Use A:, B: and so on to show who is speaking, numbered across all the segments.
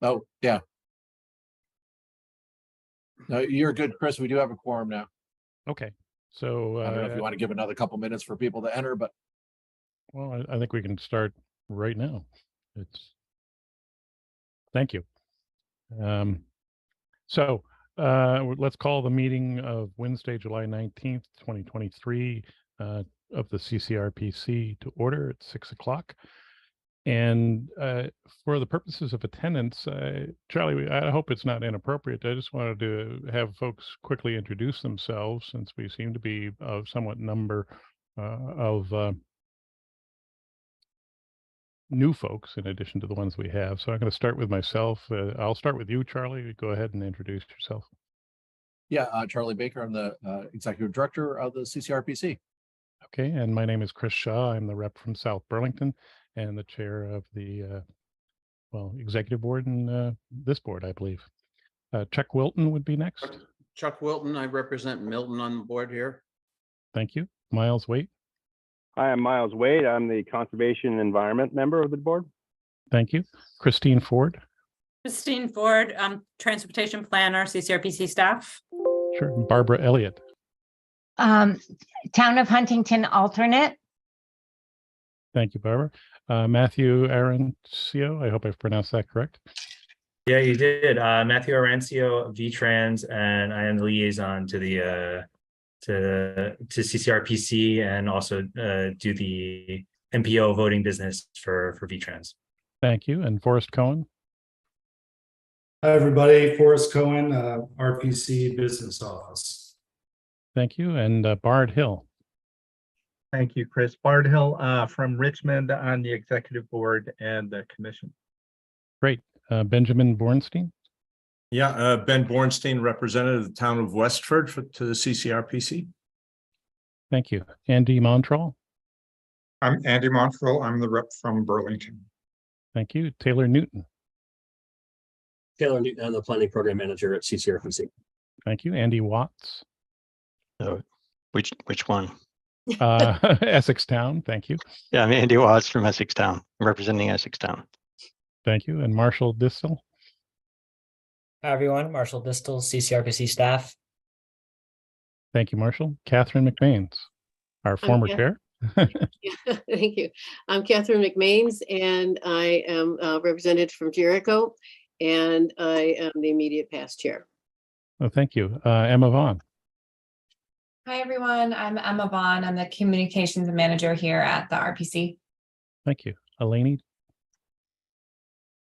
A: Oh, yeah. No, you're good, Chris. We do have a quorum now.
B: Okay, so
A: I don't know if you want to give another couple minutes for people to enter, but
B: well, I think we can start right now. Thank you. So let's call the meeting of Wednesday, July 19th, 2023 of the CCRPC to order at 6 o'clock. And for the purposes of attendance, Charlie, I hope it's not inappropriate. I just wanted to have folks quickly introduce themselves since we seem to be a somewhat number of new folks in addition to the ones we have. So I'm going to start with myself. I'll start with you, Charlie. Go ahead and introduce yourself.
A: yeah, Charlie Baker. I'm the executive director of the CCRPC.
B: Okay, and my name is Chris Shaw. I'm the rep from South Burlington and the chair of the executive board and this board, I believe. Chuck Wilton would be next.
C: Chuck Wilton. I represent Milton on the board here.
B: Thank you. Miles Waite.
D: Hi, I'm Miles Wade. I'm the Conservation and Environment member of the board.
B: Thank you. Christine Ford.
E: Christine Ford, Transportation Planner, CCRPC staff.
B: Sure. Barbara Elliott.
F: Town of Huntington alternate.
B: Thank you, Barbara. Matthew Arancio, I hope I've pronounced that correct.
G: Yeah, you did. Matthew Arancio, VTrans, and I am the liaison to the to CCRPC and also do the MPO voting business for VTrans.
B: Thank you. And Forrest Cohen.
H: Hi, everybody. Forrest Cohen, RPC Business Office.
B: Thank you. And Bard Hill.
I: Thank you, Chris. Bard Hill from Richmond on the executive board and the commission.
B: Great. Benjamin Bornstein.
J: Yeah, Ben Bornstein, representative of the town of Westford to the CCRPC.
B: Thank you. Andy Montrell.
K: I'm Andy Montrell. I'm the rep from Burlington.
B: Thank you. Taylor Newton.
L: Taylor Newton, I'm the planning program manager at CCRPC.
B: Thank you. Andy Watts.
M: Which one?
B: Essex Town. Thank you.
M: Yeah, I'm Andy Watts from Essex Town, representing Essex Town.
B: Thank you. And Marshall Distel.
N: Hi, everyone. Marshall Distel, CCRPC staff.
B: Thank you, Marshall. Catherine McMains, our former chair.
O: Thank you. I'm Catherine McMains, and I am represented from Jericho, and I am the immediate past chair.
B: Oh, thank you. Emma Vaughn.
E: Hi, everyone. I'm Emma Vaughn. I'm the communications manager here at the RPC.
B: Thank you. Eleni.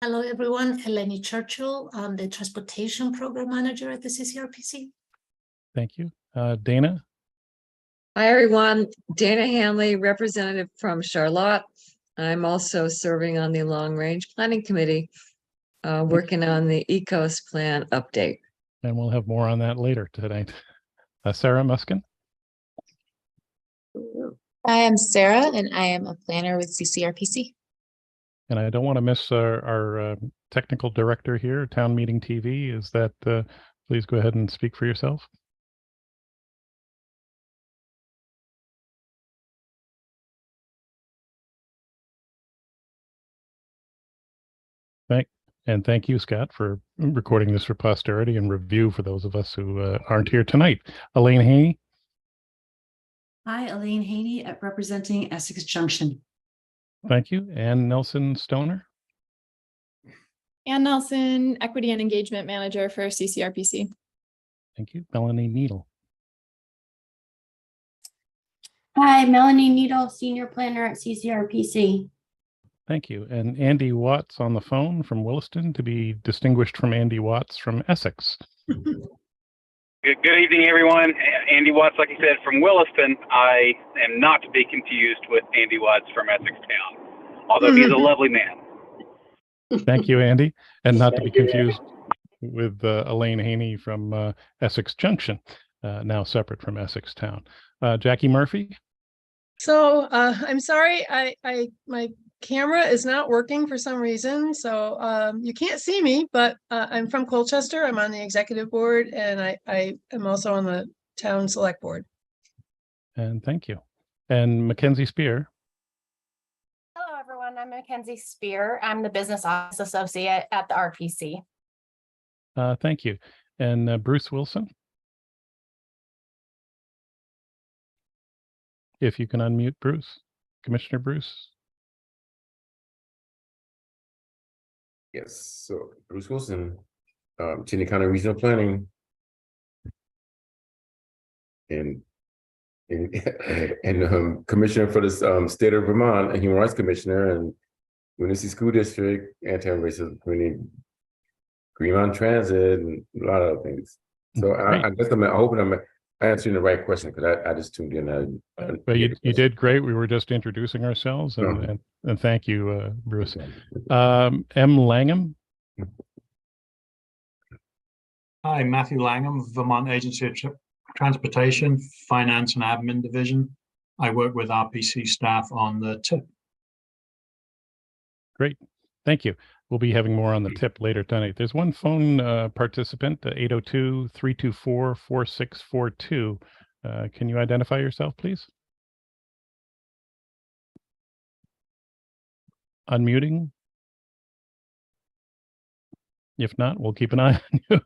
P: Hello, everyone. Eleni Churchill. I'm the transportation program manager at the CCRPC.
B: Thank you. Dana.
Q: Hi, everyone. Dana Hanley, representative from Charlotte. I'm also serving on the Long Range Planning Committee, working on the ECOS plan update.
B: And we'll have more on that later tonight. Sarah Muskin.
R: I am Sarah, and I am a planner with CCRPC.
B: And I don't want to miss our technical director here, Town Meeting TV. Is that, please go ahead and speak for yourself. Thank you, Scott, for recording this for posterity and review for those of us who aren't here tonight. Elaine Haney.
S: Hi, Elaine Haney, representing Essex Junction.
B: Thank you. Ann Nelson Stoner.
T: Ann Nelson, Equity and Engagement Manager for CCRPC.
B: Thank you. Melanie Needle.
U: Hi, Melanie Needle, Senior Planner at CCRPC.
B: Thank you. And Andy Watts on the phone from Williston, to be distinguished from Andy Watts from Essex.
V: Good evening, everyone. Andy Watts, like I said, from Williston. I am not to be confused with Andy Watts from Essex Town, although he's a lovely man.
B: Thank you, Andy. And not to be confused with Elaine Haney from Essex Junction, now separate from Essex Town. Jackie Murphy.
W: So I'm sorry, my camera is not working for some reason, so you can't see me, but I'm from Colchester. I'm on the executive board, and I am also on the town select board.
B: And thank you. And Mackenzie Spear.
X: Hello, everyone. I'm Mackenzie Spear. I'm the business office associate at the RPC.
B: Thank you. And Bruce Wilson. If you can unmute Bruce, Commissioner Bruce.
Y: Yes, so Bruce Wilson, Chittenden County Regional Planning, and Commissioner for the state of Vermont, and Human Rights Commissioner, and Municipal School District, Anti-Racism Community, Greenmount Transit, and a lot of other things. So I guess I'm hoping I'm answering the right question, because I just tuned in.
B: But you did great. We were just introducing ourselves, and thank you, Bruce. M. Langham.
Z: Hi, Matthew Langham, Vermont Agency of Transportation, Finance and Admin Division. I work with RPC staff on the TIP.
B: Great, thank you. We'll be having more on the TIP later tonight. There's one phone participant, 802-324-4642. Can you identify yourself, please? Unmuting. If not, we'll keep an eye on you.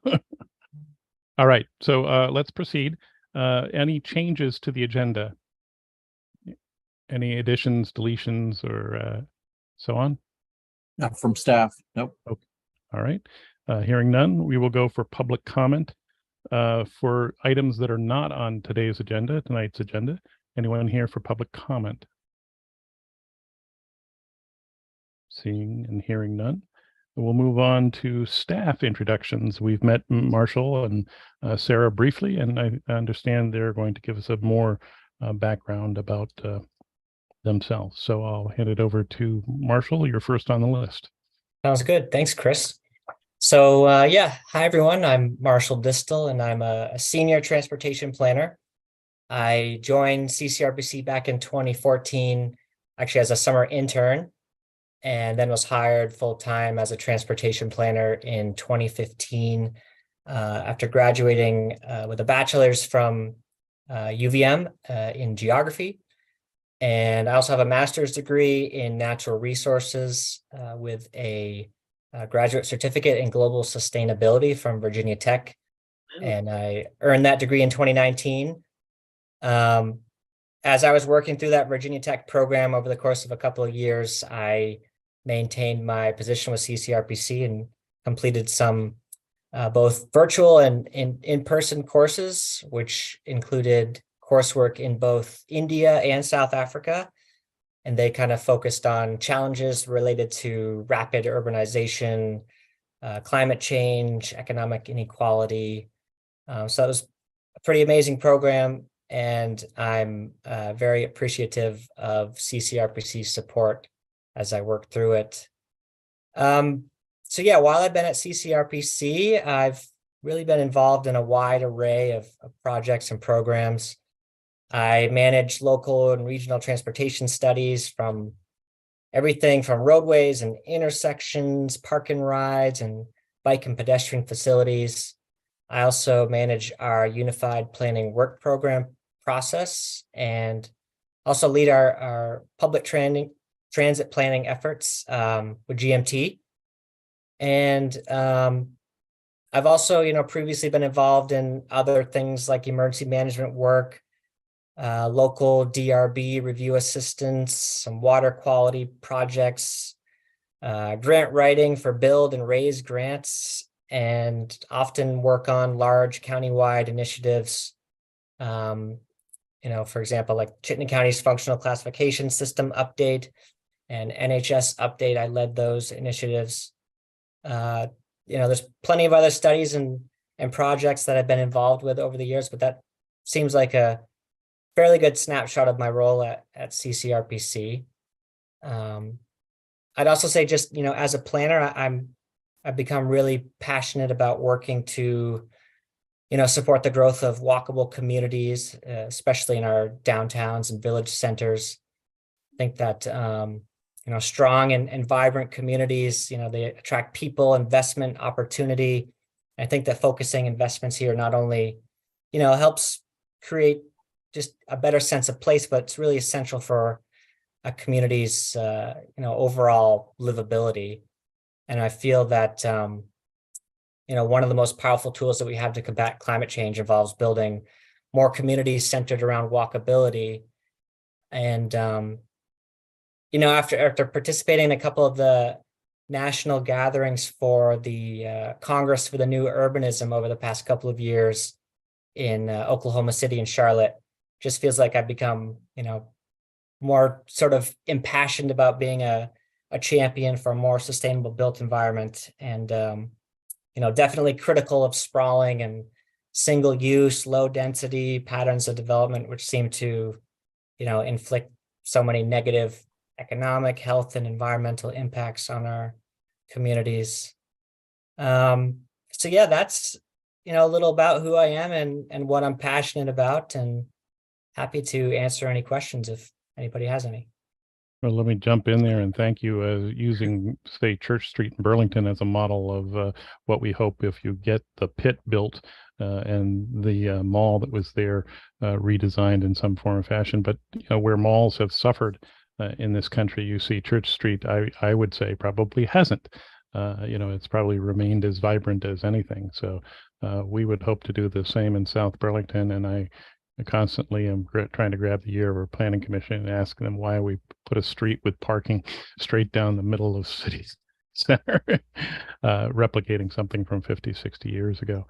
B: All right, so let's proceed. Any changes to the agenda? Any additions, deletions, or so on?
A: Not from staff. Nope.
B: Okay. All right. Hearing none, we will go for public comment for items that are not on tonight's agenda. Anyone here for public comment? Seeing and hearing none. We'll move on to staff introductions. We've met Marshall and Sarah briefly, and I understand they're going to give us a more background about themselves. So I'll hand it over to Marshall. You're first on the list.
N: Sounds good. Thanks, Chris. So yeah, hi everyone. I'm Marshall Distel, and I'm a senior transportation planner. I joined CCRPC back in 2014, actually as a summer intern, and then was hired full-time as a transportation planner in 2015 after graduating with a bachelor's from UVM in geography. And I also have a master's degree in natural resources with a graduate certificate in global sustainability from Virginia Tech. And I earned that degree in 2019. As I was working through that Virginia Tech program over the course of a couple of years, I maintained my position with CCRPC and completed some both virtual and in-person courses, which included coursework in both India and South Africa. And they kind of focused on challenges related to rapid urbanization, climate change, economic inequality. So it was a pretty amazing program. And I'm very appreciative of CCRPC's support as I work through it. So yeah, while I've been at CCRPC, I've really been involved in a wide array of projects and programs. I manage local and regional transportation studies from everything from roadways and intersections, park and rides, and bike and pedestrian facilities. I also manage our unified planning work program process and also lead our public transit planning efforts with GMT. And I've also, previously been involved in other things like emergency management work, local DRB review assistance, some water quality projects, grant writing for build and raise grants, and often work on large countywide initiatives. For example, like Chittenden County's functional classification system update and NHS update. I led those initiatives. There's plenty of other studies and projects that I've been involved with over the years, but that seems like a fairly good snapshot of my role at CCRPC. I'd also say just, as a planner, I've become really passionate about working to, support the growth of walkable communities, especially in our downtowns and village centers. I think that, strong and vibrant communities, they attract people, investment, opportunity. I think that focusing investments here not only, helps create just a better sense of place, but it's really essential for a community's, overall livability. And I feel that, one of the most powerful tools that we have to combat climate change involves building more communities centered around walkability. And, after participating in a couple of the national gatherings for the Congress for the New Urbanism over the past couple of years in Oklahoma City and Charlotte, just feels like I've become, more sort of impassioned about being a champion for a more sustainable built environment, and definitely critical of sprawling and single use, low density patterns of development, which seem to, inflict so many negative economic, health, and environmental impacts on our communities. So yeah, that's, a little about who I am and what I'm passionate about, and happy to answer any questions if anybody has any.
B: Well, let me jump in there and thank you, using, say, Church Street in Burlington as a model of what we hope if you get the pit built and the mall that was there redesigned in some form or fashion. But where malls have suffered in this country, you see Church Street, I would say, probably hasn't. it's probably remained as vibrant as anything. So we would hope to do the same in South Burlington. And I constantly am trying to grab the ear of our planning commission and ask them why we put a street with parking straight down the middle of city center, replicating something from 50, 60 years ago.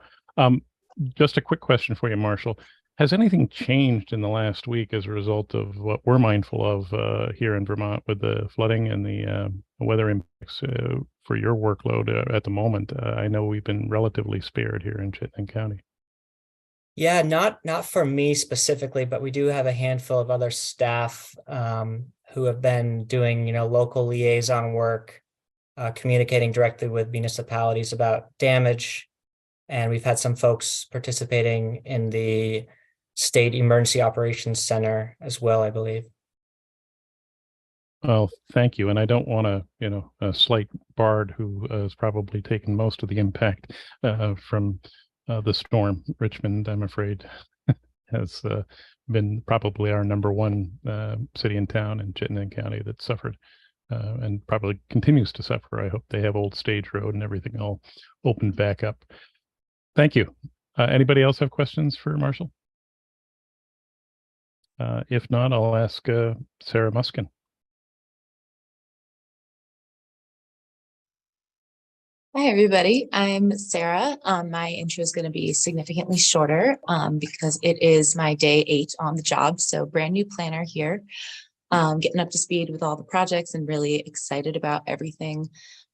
B: Just a quick question for you, Marshall. Has anything changed in the last week as a result of what we're mindful of here in Vermont with the flooding and the weather impacts for your workload at the moment? I know we've been relatively spared here in Chittenden County.
N: Yeah, not for me specifically, but we do have a handful of other staff who have been doing, local liaison work, communicating directly with municipalities about damage. And we've had some folks participating in the State Emergency Operations Center as well, I believe.
B: Well, thank you. And I don't want to, slight Bard, who has probably taken most of the impact from the storm. Richmond, I'm afraid, has been probably our number one city and town in Chittenden County that suffered and probably continues to suffer. I hope they have Old Stage Road and everything all opened back up. Thank you. Anybody else have questions for Marshall? If not, I'll ask Sarah Muskin.
R: Hi, everybody. I'm Sarah. My intro is going to be significantly shorter because it is my day 8 on the job. So brand new planner here, getting up to speed with all the projects and really excited about everything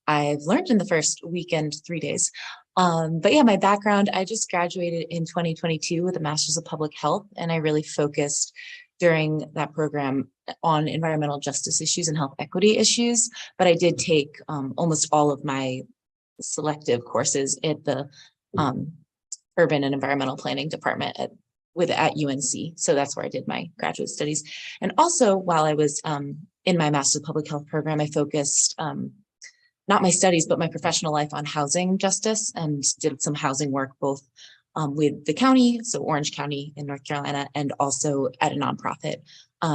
R: I've learned in the first weekend, 3 days. But yeah, my background, I just graduated in 2022 with a master's of public health, and I really focused during that program on environmental justice issues and health equity issues. But I did take almost all of my selective courses at the urban and environmental planning department at UNC. So that's where I did my graduate studies. And also while I was in my master's of public health program, I focused not my studies, but my professional life on housing justice, and did some housing work both with the county, so Orange County in North Carolina, and also at a nonprofit.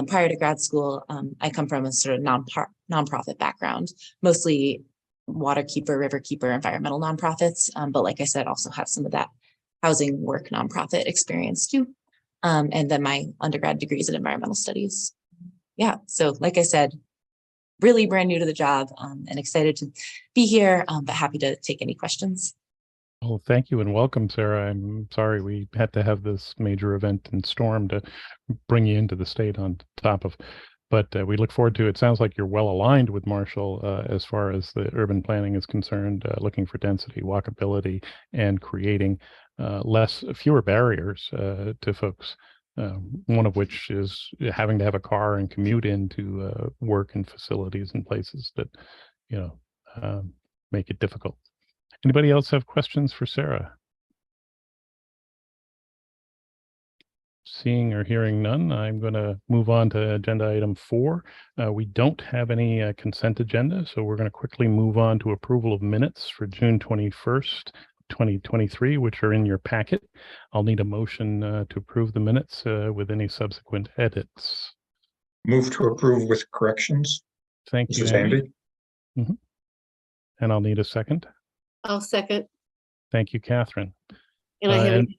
R: Prior to grad school, I come from a sort of nonprofit background, mostly waterkeeper, riverkeeper, environmental nonprofits. But like I said, also have some of that housing work nonprofit experience too. And then my undergrad degrees in environmental studies. Yeah, so like I said, really brand new to the job and excited to be here, but happy to take any questions.
B: Well, thank you and welcome, Sarah. I'm sorry we had to have this major event and storm to bring you into the state on top of, but we look forward to it. It sounds like you're well aligned with Marshall as far as the urban planning is concerned, looking for density, walkability, and creating fewer barriers to folks. One of which is having to have a car and commute into work and facilities and places that, make it difficult. Anybody else have questions for Sarah? Seeing or hearing none, I'm going to move on to agenda item 4. We don't have any consent agenda, so we're going to quickly move on to approval of minutes for June 21st. 2023, which are in your packet. I'll need a motion to approve the minutes with any subsequent edits.
K: Move to approve with corrections.
B: Thank
K: This
B: you,
K: is
B: Andy. And I'll need a second.
O: I'll second.
B: Thank you, Catherine.
O: And I haven't.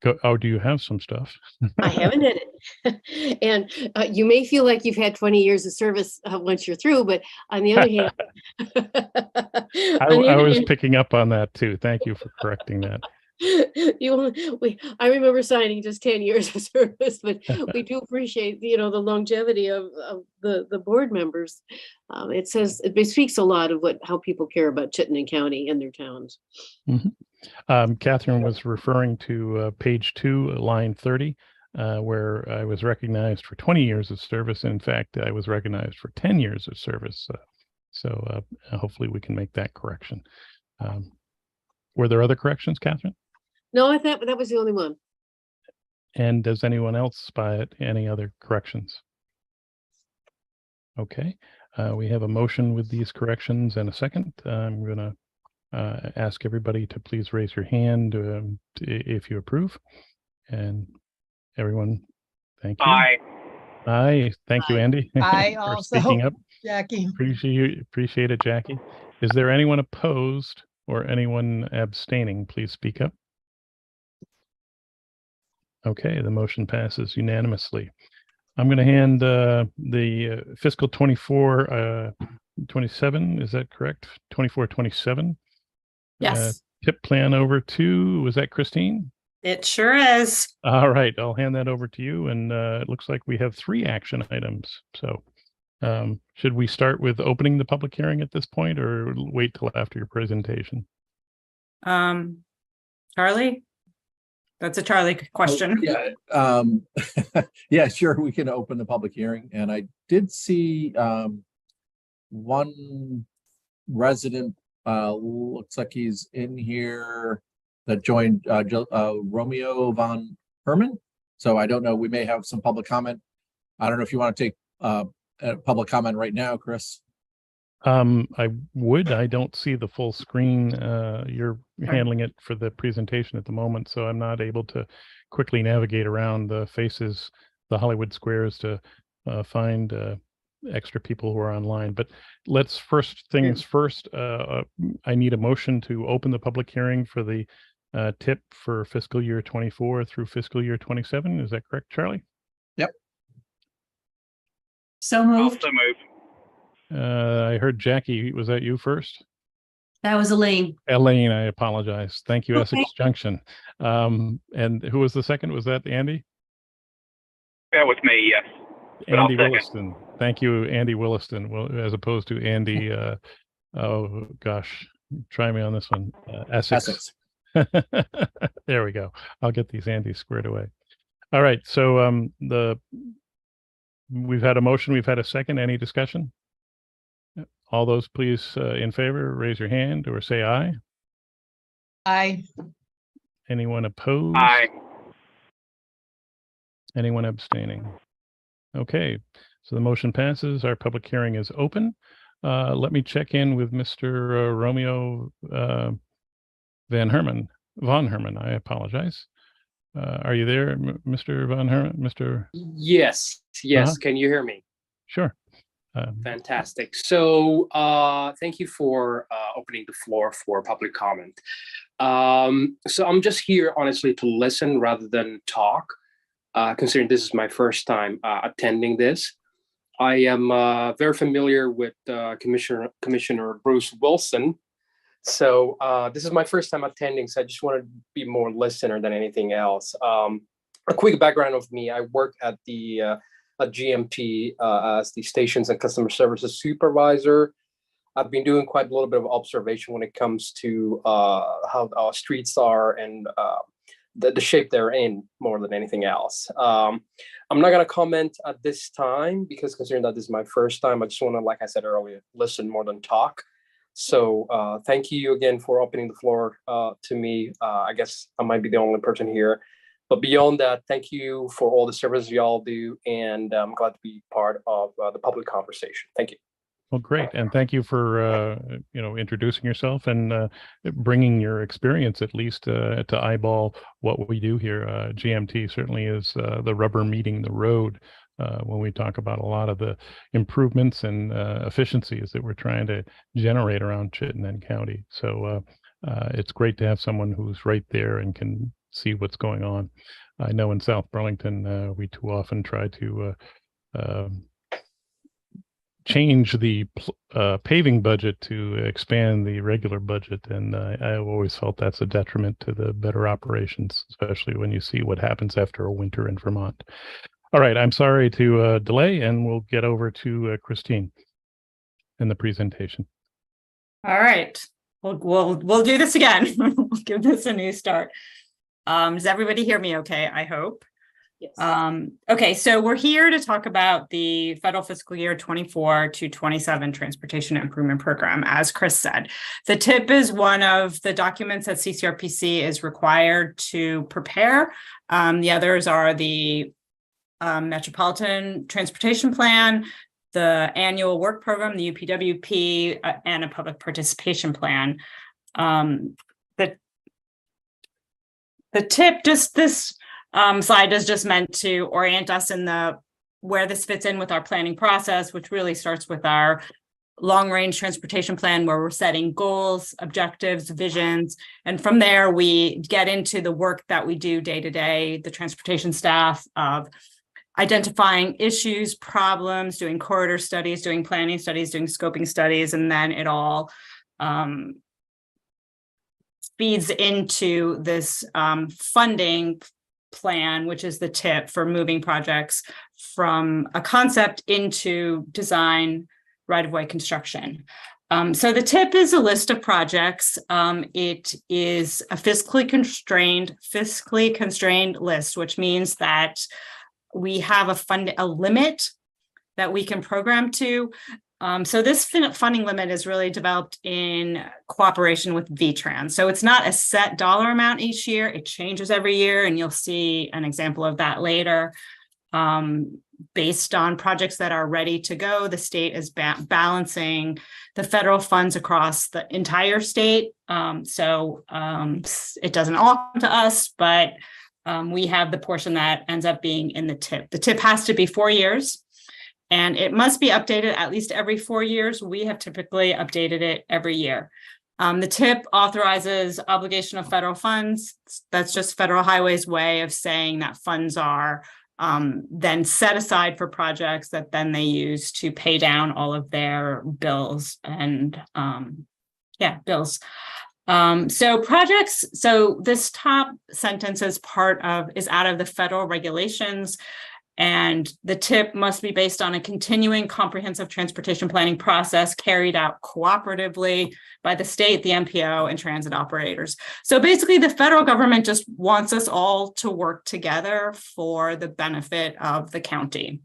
B: Do you have some stuff?
O: I haven't edit. And you may feel like you've had 20 years of service once you're through, but on the other hand,
B: I was picking up on that too. Thank you for correcting that.
O: I remember signing just 10 years of service, but we do appreciate, the longevity of the board members. It speaks a lot of how people care about Chittenden County and their towns.
B: Catherine was referring to page 2, line 30, where I was recognized for 20 years of service. In fact, I was recognized for 10 years of service. So hopefully we can make that correction. Were there other corrections, Catherine?
O: No, I thought that was the only one.
B: And does anyone else spy any other corrections? Okay, we have a motion with these corrections and a second. I'm going to ask everybody to please raise your hand if you approve. And everyone, thank you.
V: Aye.
B: Aye. Thank you, Andy.
W: I
B: for
W: also,
B: speaking up.
W: Jackie.
B: Appreciate it, Jackie. Is there anyone opposed or anyone abstaining? Please speak up. Okay, the motion passes unanimously. I'm going to hand the fiscal 24, 27, is that correct? 24, 27.
C: Yes.
B: Tip plan over to, was that Christine?
C: It sure is.
B: All right, I'll hand that over to you. And it looks like we have 3 action items. So should we start with opening the public hearing at this point or wait till after your presentation?
C: Charlie? That's a Charlie question.
A: Yeah. Yeah, sure. We can open the public hearing. And I did see one resident, looks like he's in here, that joined Romeo von Herman. So I don't know, we may have some public comment. I don't know if you want to take a public comment right now, Chris.
B: I would. I don't see the full screen. You're handling it for the presentation at the moment, so I'm not able to quickly navigate around the faces, the Hollywood squares to find extra people who are online. But let's first things first. I need a motion to open the public hearing for the tip for fiscal year 24 through fiscal year 27. Is that correct, Charlie?
A: Yep.
C: So moved.
V: Also move.
B: I heard Jackie. Was that you first?
C: That was Elaine.
B: Elaine, I apologize. Thank you,
C: Okay.
B: Essex Junction. And who was the second? Was that Andy?
V: That was me, yes. But I'll
B: Andy
V: second.
B: Williston. Thank you, Andy Williston. Well, as opposed to Andy, oh gosh, try me on this one. Essex. There we go. I'll get these Andys squared away. All right. So we've had a motion. We've had a second. Any discussion? All those please in favor, raise your hand or say aye.
C: Aye.
B: Anyone opposed?
V: Aye.
B: Anyone abstaining? Okay, so the motion passes. Our public hearing is open. Let me check in with Mr. Romeo von Herman. I apologize. Are you there, Mr. von Herman? Mr.
L: Yes. Can you hear me?
B: Sure.
L: Fantastic. So thank you for opening the floor for public comment. So I'm just here honestly to listen rather than talk, considering this is my first time attending this. I am very familiar with Commissioner Bruce Wilson. So this is my first time attending, so I just want to be more listener than anything else. A quick background of me: I work at the GMT as the Stations and Customer Services Supervisor. I've been doing quite a little bit of observation when it comes to how our streets are and the shape they're in more than anything else. I'm not going to comment at this time because considering that this is my first time, I just want to, like I said earlier, listen more than talk. So thank you again for opening the floor to me. I guess I might be the only person here. But beyond that, thank you for all the services y'all do, and I'm glad to be part of the public conversation. Thank you.
B: Well, great, and thank you for introducing yourself and bringing your experience at least to eyeball what we do here. GMT certainly is the rubber meeting the road when we talk about a lot of the improvements and efficiencies that we're trying to generate around Chittenden County. So it's great to have someone who's right there and can see what's going on. I know in South Burlington, we too often try to change the paving budget to expand the regular budget. And I've always felt that's a detriment to the better operations, especially when you see what happens after a winter in Vermont. All right, I'm sorry to delay, and we'll get over to Christine in the presentation.
C: All right. We'll do this again. We'll give this a new start. Does everybody hear me okay? I hope.
O: Yes.
C: Okay, so we're here to talk about the federal fiscal year 24 to 27 Transportation Improvement Program. As Chris said, the TIP is one of the documents that CCRPC is required to prepare. The others are the Metropolitan Transportation Plan, the Annual Work Program, the UPWP, and a Public Participation Plan. The tip, just this slide is just meant to orient us in where this fits in with our planning process, which really starts with our long-range transportation plan where we're setting goals, objectives, visions, and from there we get into the work that we do day to day, the transportation staff, of identifying issues, problems, doing corridor studies, doing planning studies, doing scoping studies, and then it all feeds into this funding plan, which is the tip for moving projects from a concept into design, right-of-way construction. So the tip is a list of projects. It is a fiscally constrained list, which means that we have a limit that we can program to. So this funding limit is really developed in cooperation with VTrans. So it's not a set dollar amount each year. It changes every year, and you'll see an example of that later. Based on projects that are ready to go, the state is balancing the federal funds across the entire state. So it doesn't all come to us, but we have the portion that ends up being in the tip. The tip has to be 4 years, and it must be updated at least every 4 years. We have typically updated it every year. The tip authorizes obligation of federal funds. That's just Federal Highway's way of saying that funds are then set aside for projects that then they use to pay down all of their bills and bills. So this top sentence is out of the federal regulations, and the tip must be based on a continuing comprehensive transportation planning process carried out cooperatively by the state, the MPO, and transit operators. So basically the federal government just wants us all to work together for the benefit of the county.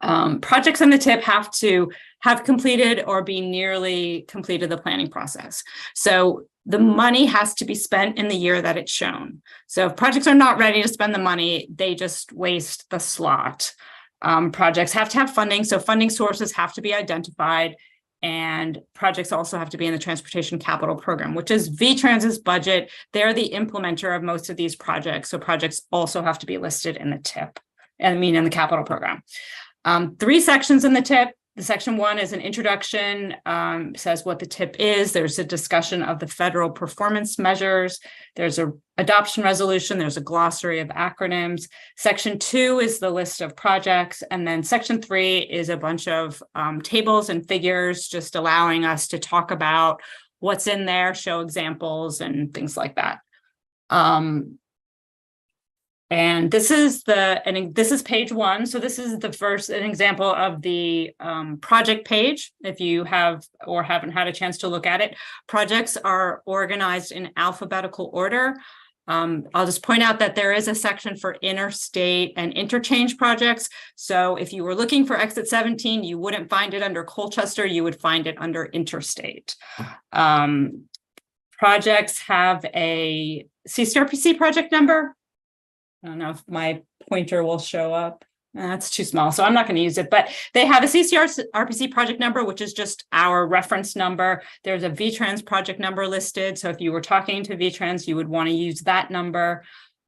C: Projects in the tip have to have completed or be nearly completed the planning process. So the money has to be spent in the year that it's shown. So if projects are not ready to spend the money, they just waste the slot. Projects have to have funding, so funding sources have to be identified, and projects also have to be in the Transportation Capital Program, which is VTrans's budget. They're the implementer of most of these projects, so projects also have to be listed in the tip, in the capital program. 3 sections in the tip. The section 1 is an introduction, says what the tip is. There's a discussion of the federal performance measures. There's a adoption resolution. There's a glossary of acronyms. Section 2 is the list of projects. And then section 3 is a bunch of tables and figures, just allowing us to talk about what's in there, show examples and things like that. And this is page 1. So this is an example of the project page. If you have or haven't had a chance to look at it, projects are organized in alphabetical order. I'll just point out that there is a section for interstate and interchange projects. So if you were looking for exit 17, you wouldn't find it under Colchester, you would find it under interstate. Projects have a CCRPC project number. I don't know if my pointer will show up. That's too small, so I'm not going to use it, but they have a CCRPC project number, which is just our reference number. There's a VTrans project number listed. So if you were talking to VTrans, you would want to use that number.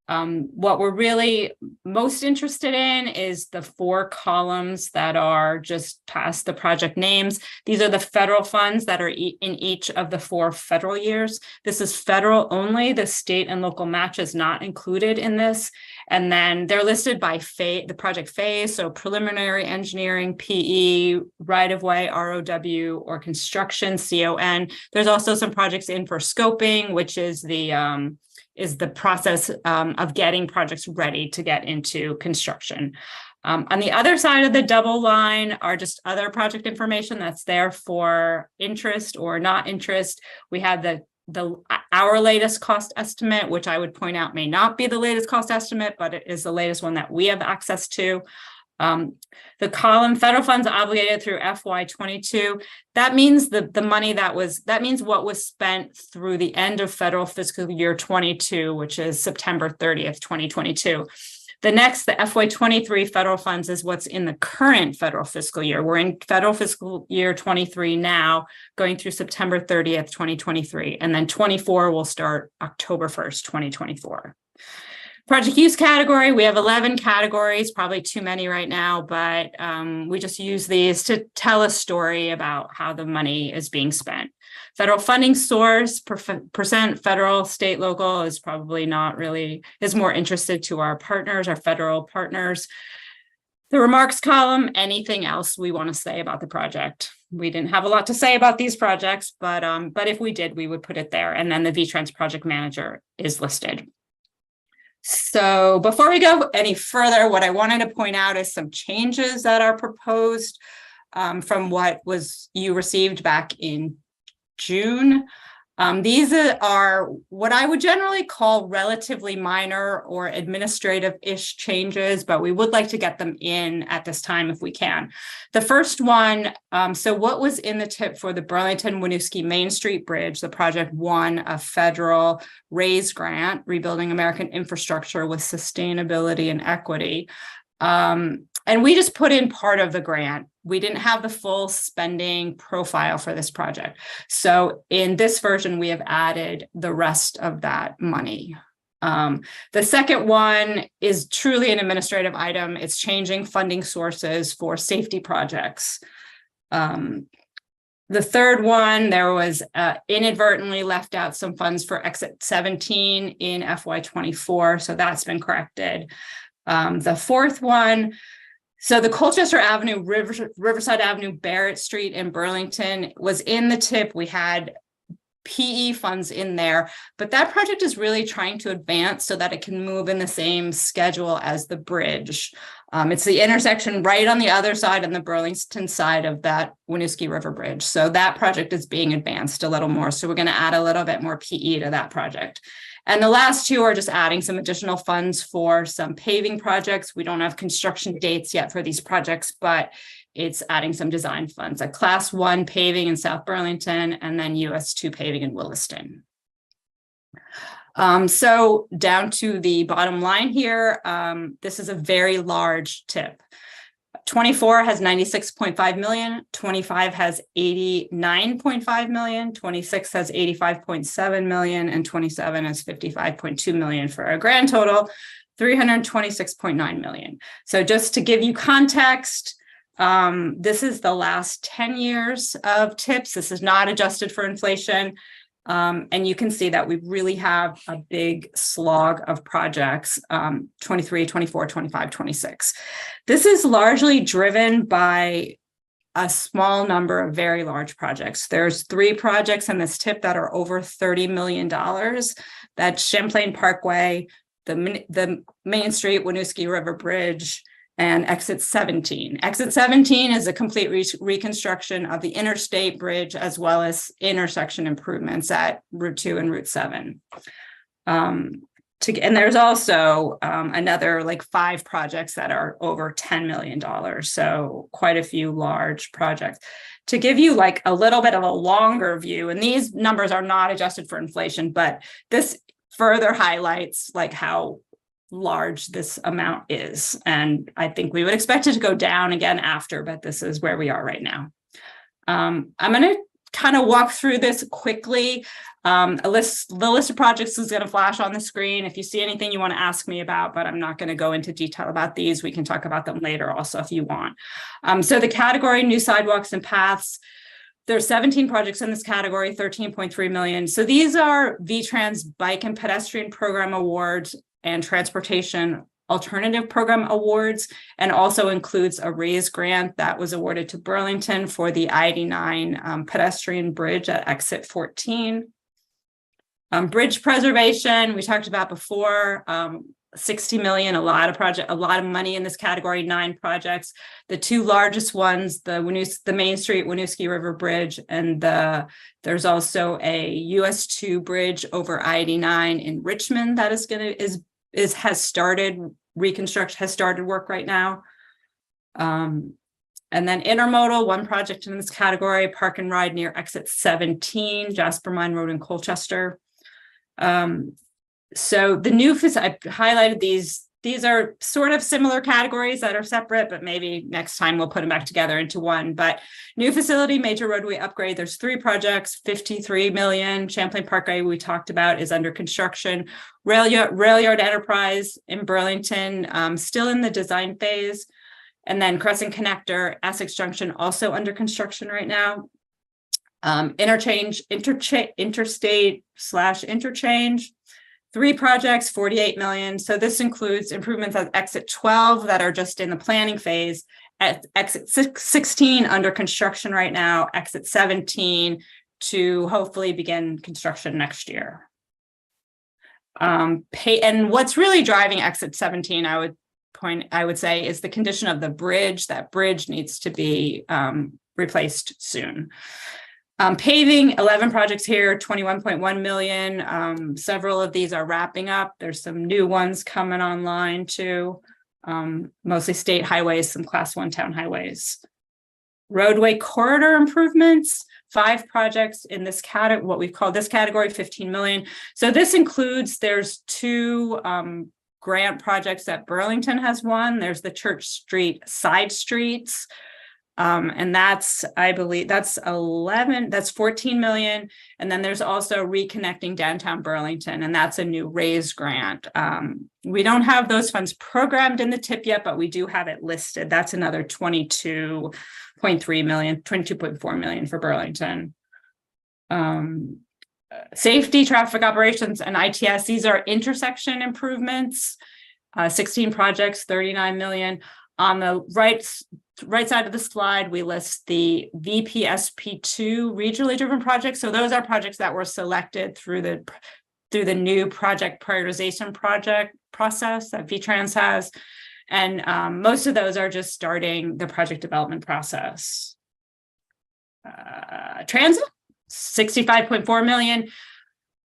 C: What we're really most interested in is the 4 columns that are just past the project names. These are the federal funds that are in each of the 4 federal years. This is federal only. The state and local match is not included in this. And then they're listed by the project phase. So preliminary engineering, PE, right-of-way, ROW, or construction, CON. There's also some projects in for scoping, which is the process of getting projects ready to get into construction. On the other side of the double line are just other project information that's there for interest or not interest. We have our latest cost estimate, which I would point out may not be the latest cost estimate, but it is the latest one that we have access to. The column federal funds obligated through FY22, that means the money that means what was spent through the end of federal fiscal year 22, which is September 30th, 2022. The FY23 federal funds is what's in the current federal fiscal year. We're in federal fiscal year 23 now, going through September 30th, 2023. And then 24 will start October 1st, 2024. Project use category, we have 11 categories, probably too many right now, but we just use these to tell a story about how the money is being spent. Federal funding source, percent federal, state, local is probably not really, is more interested to our partners, our federal partners. The remarks column, anything else we want to say about the project. We didn't have a lot to say about these projects, but if we did, we would put it there. And then the VTrans project manager is listed. So before we go any further, what I wanted to point out is some changes that are proposed from what you received back in June. These are what I would generally call relatively minor or administrative-ish changes, but we would like to get them in at this time if we can. The first one, so what was in the tip for the Burlington-Winooski Main Street Bridge, the project won a federal RAISE grant, Rebuilding American Infrastructure with Sustainability and Equity. And we just put in part of the grant. We didn't have the full spending profile for this project. So in this version, we have added the rest of that money. The second one is truly an administrative item. It's changing funding sources for safety projects. The third one, there was inadvertently left out some funds for Exit 17 in FY24. So that's been corrected. The fourth one, so the Colchester Avenue, Riverside Avenue, Barrett Street in Burlington was in the tip. We had PE funds in there, but that project is really trying to advance so that it can move in the same schedule as the bridge. It's the intersection right on the other side, on the Burlington side of that Winooski River Bridge. So that project is being advanced a little more. So we're going to add a little bit more PE to that project. And the last two are just adding some additional funds for some paving projects. We don't have construction dates yet for these projects, but it's adding some design funds, a Class 1 paving in South Burlington, and then US 2 paving in Williston. So down to the bottom line here, this is a very large tip. 24 has 96.5 million, 25 has 89.5 million, 26 has 85.7 million, and 27 has 55.2 million for a grand total, 326.9 million. So just to give you context, this is the last 10 years of tips. This is not adjusted for inflation. And you can see that we really have a big slog of projects, 23, 24, 25, 26. This is largely driven by a small number of very large projects. There's 3 projects in this tip that are over $30 million. That's Champlain Parkway, the Main Street Winooski River Bridge, and Exit 17. Exit 17 is a complete reconstruction of the interstate bridge as well as intersection improvements at Route 2 and Route 7. And there's also another like 5 projects that are over $10 million. So quite a few large projects. To give you like a little bit of a longer view, and these numbers are not adjusted for inflation, but this further highlights like how large this amount is. And I think we would expect it to go down again after, but this is where we are right now. I'm going to kind of walk through this quickly. The list of projects is going to flash on the screen. If you see anything you want to ask me about, but I'm not going to go into detail about these. We can talk about them later also if you want. So the category, new sidewalks and paths, there's 17 projects in this category, 13.3 million. So these are VTrans Bike and Pedestrian Program Awards and Transportation Alternative Program Awards, and also includes a RAISE grant that was awarded to Burlington for the I-89 pedestrian bridge at Exit 14. Bridge preservation, we talked about before, 60 million, a lot of money in this category, 9 projects. The 2 largest ones, the Main Street Winooski River Bridge, and there's also a US 2 bridge over I-89 in Richmond that has started work right now. And then intermodal, 1 project in this category, park and ride near Exit 17, Jasper Mine Road in Colchester. So the new, I've highlighted these these are sort of similar categories that are separate, but maybe next time we'll put them back together into one. But new facility, major roadway upgrade, there's 3 projects, 53 million. Champlain Parkway we talked about is under construction. Rail yard enterprise in Burlington, still in the design phase. And then Crescent Connector, Essex Junction, also under construction right now. Interstate/interchange, 3 projects, 48 million. So this includes improvements at exit 12 that are just in the planning phase, at exit 16 under construction right now, exit 17 to hopefully begin construction next year. And what's really driving exit 17, I would say, is the condition of the bridge. That bridge needs to be replaced soon. Paving, 11 projects here, 21.1 million. Several of these are wrapping up. There's some new ones coming online too. Mostly state highways, some class 1 town highways. Roadway corridor improvements, 5 projects in this category, what we've called this category, 15 million. So this includes, there's 2 grant projects that Burlington has won. There's the Church Street side streets. And that's, I believe, that's 14 million. And then there's also reconnecting downtown Burlington, and that's a new RAISE grant. We don't have those funds programmed in the tip yet, but we do have it listed. That's another 22.3 million, 22.4 million for Burlington. Safety, traffic operations, and ITS, these are intersection improvements, 16 projects, 39 million. On the right side of the slide, we list the VPSP2 regionally driven projects. So those are projects that were selected through the new project prioritization process that VTrans has. And most of those are just starting the project development process. Transit, 65.4 million.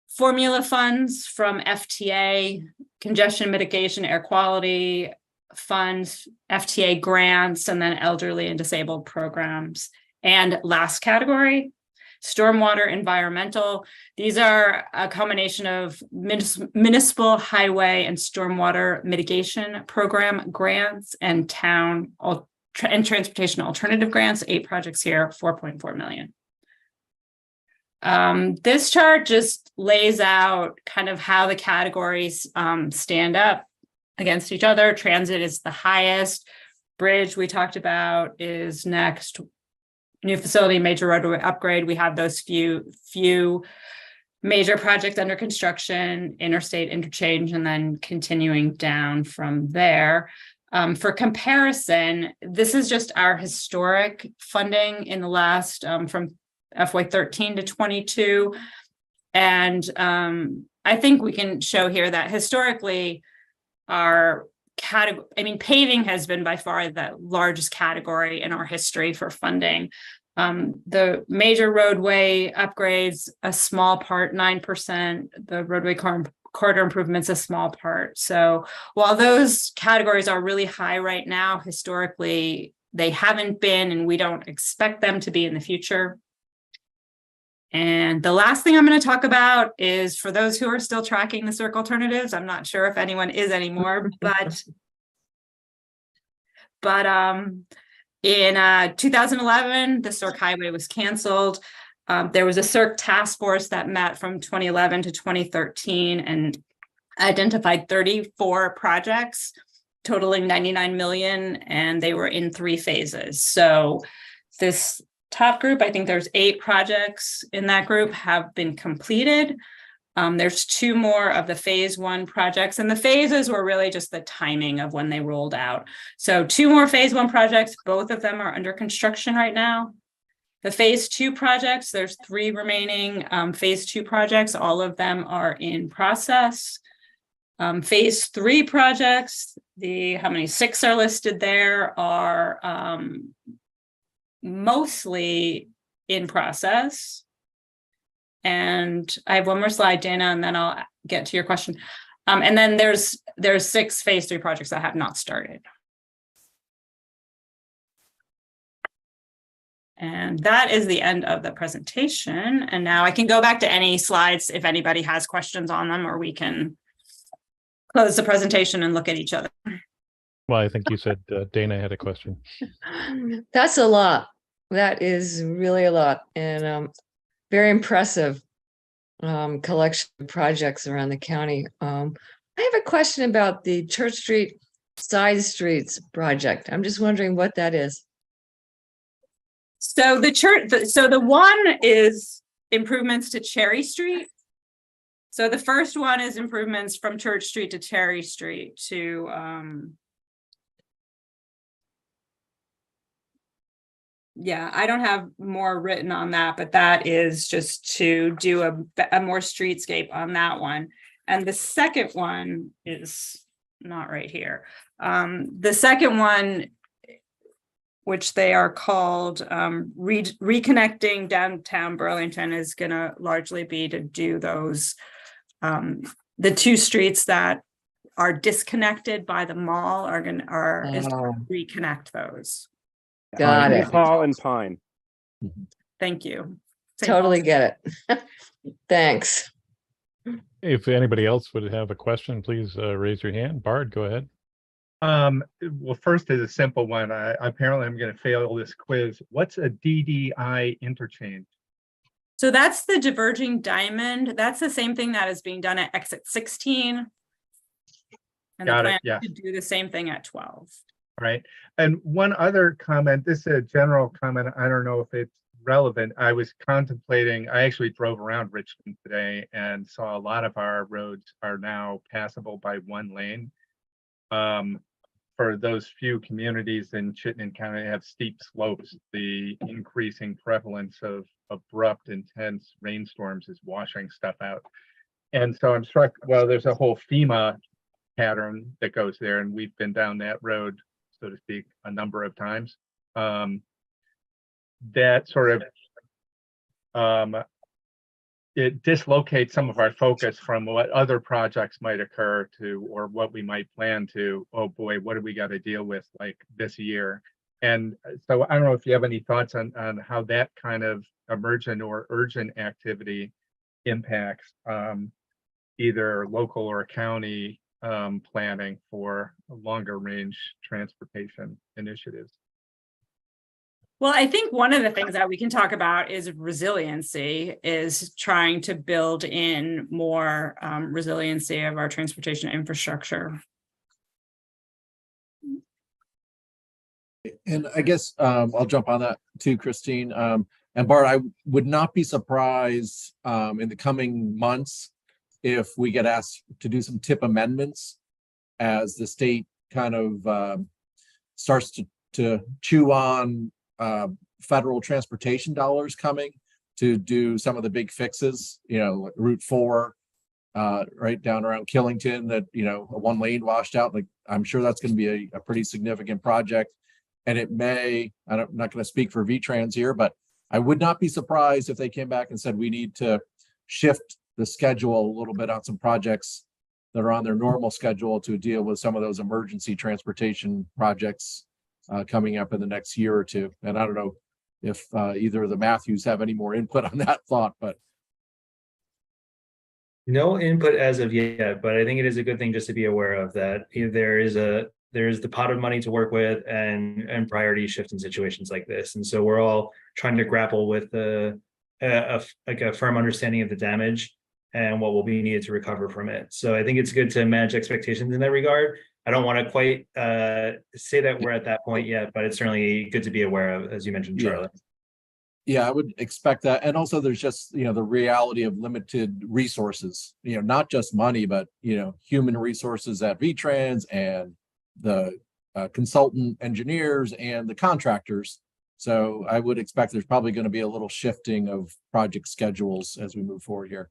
C: Formula funds from FTA, congestion mitigation, air quality funds, FTA grants, and then elderly and disabled programs. And last category, stormwater environmental. These are a combination of municipal highway and stormwater mitigation program grants and town and transportation alternative grants, 8 projects here, 4.4 million. This chart just lays out kind of how the categories stand up against each other. Transit is the highest. Bridge we talked about is next. New facility, major roadway upgrade. We have those few major projects under construction, interstate interchange, and then continuing down from there. For comparison, this is just our historic funding in the last from FY13 to 22. And I think we can show here that historically our category, I mean, paving has been by far the largest category in our history for funding. The major roadway upgrades, a small part, 9%, the roadway corridor improvements, a small part. So while those categories are really high right now, historically, they haven't been, and we don't expect them to be in the future. And the last thing I'm going to talk about is for those who are still tracking the CERC alternatives. I'm not sure if anyone is anymore, but in 2011, the CERC highway was canceled. There was a CERC task force that met from 2011 to 2013 and identified 34 projects totaling 99 million, and they were in 3 phases. So this top group, I think there's 8 projects in that group have been completed. There's 2 more of the phase 1 projects, and the phases were really just the timing of when they rolled out. So 2 more phase 1 projects, both of them are under construction right now. The phase 2 projects, there's 3 remaining phase 2 projects. All of them are in process. Phase 3 projects, how many 6 are listed there, are mostly in process. And I have one more slide, Dana, and then I'll get to your question. And then there's 6 phase 3 projects that have not started. And that is the end of the presentation. And now I can go back to any slides if anybody has questions on them, or we can close the presentation and look at each other.
B: Well, I think you said Dana had a question.
Q: That's a lot. That is really a lot, and very impressive collection of projects around the county. I have a question about the Church Street side streets project. I'm just wondering what that is.
C: So the one is improvements to Cherry Street. So the first one is improvements from Church Street to Cherry Street to yeah, I don't have more written on that, but that is just to do a more streetscape on that one. And the second one is not right here. The second one, which they are called reconnecting downtown Burlington, is going to largely be to do those the two streets that are disconnected by the mall is to reconnect those.
Q: Got it.
D: St. Paul and Pine.
C: Thank you.
Q: Totally get it. Thanks.
B: If anybody else would have a question, please raise your hand. Bard, go ahead.
F: Well, first is a simple one. Apparently I'm going to fail this quiz. What's a DDI interchange?
C: So that's the diverging diamond. That's the same thing that is being done at exit 16. And
F: Got
C: the
F: it,
C: plan
F: yeah.
C: to do the same thing at 12.
F: Right. And one other comment, this is a general comment. I don't know if it's relevant. I was contemplating, I actually drove around Richmond today and saw a lot of our roads are now passable by one lane. For those few communities in Chittenden County that have steep slopes, the increasing prevalence of abrupt, intense rainstorms is washing stuff out. And so I'm struck, well, there's a whole FEMA pattern that goes there, and we've been down that road, so to speak, a number of times. That sort of it dislocates some of our focus from what other projects might occur to, or what we might plan to, oh boy, what do we got to deal with like this year? And so I don't know if you have any thoughts on how that kind of emergent or urgent activity impacts either local or county planning for longer range transportation initiatives.
C: Well, I think one of the things that we can talk about is resiliency, is trying to build in more resiliency of our transportation infrastructure.
A: And I guess I'll jump on that too, Christine. And Bart, I would not be surprised in the coming months if we get asked to do some tip amendments as the state kind of starts to chew on federal transportation dollars coming to do some of the big fixes, you know, like Route 4, right down around Killington, that, you know, a one lane washed out. Like, I'm sure that's going to be a pretty significant project. And it may, I'm not going to speak for VTrans here, but I would not be surprised if they came back and said we need to shift the schedule a little bit on some projects that are on their normal schedule to deal with some of those emergency transportation projects coming up in the next year or two. And I don't know if either of the Matthews have any more input on that thought, but.
G: No input as of yet, but I think it is a good thing just to be aware of that. There is the pot of money to work with and priority shift in situations like this. And so we're all trying to grapple with a firm understanding of the damage and what will be needed to recover from it. So I think it's good to manage expectations in that regard. I don't want to quite say that we're at that point yet, but it's certainly good to be aware of, as you mentioned, Charlie.
A: Yeah, I would expect that. And also there's just, you know, the reality of limited resources, you know, not just money, but, you know, human resources at VTrans and the consultant engineers and the contractors. So I would expect there's probably going to be a little shifting of project schedules as we move forward here.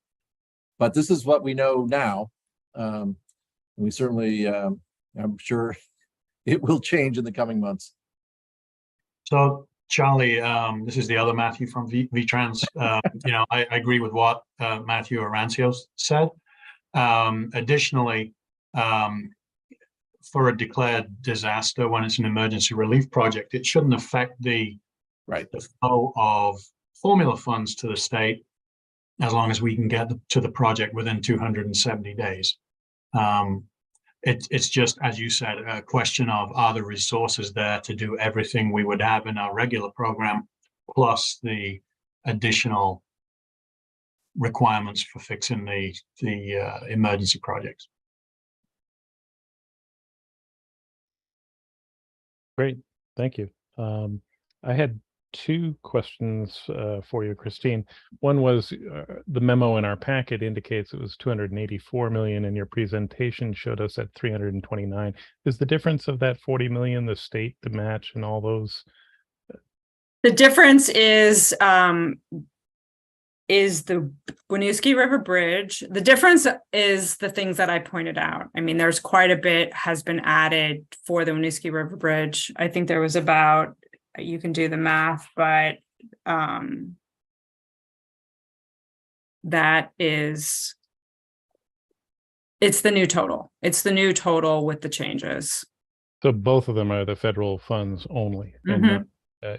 A: But this is what we know now. We certainly, I'm sure it will change in the coming months.
Z: So, Charlie, this is the other Matthew from VTrans. You know, I agree with what Matthew Arancio said. Additionally, for a declared disaster, when it's an emergency relief project, it shouldn't affect the flow of formula funds to the state, as long as we can get to the project within 270 days. It's just, as you said, a question of are the resources there to do everything we would have in our regular program, plus the additional requirements for fixing the emergency projects.
B: Great, thank you. I had two questions for you, Christine. One was the memo in our packet indicates it was 284 million, and your presentation showed us at 329. Is the difference of that 40 million the state to match and all those?
C: The difference is the Winooski River Bridge. The difference is the things that I pointed out. I mean, there's quite a bit has been added for the Winooski River Bridge. I think there was about, you can do the math, but that is, it's the new total. It's the new total with the changes.
B: So both of them are the federal funds only, and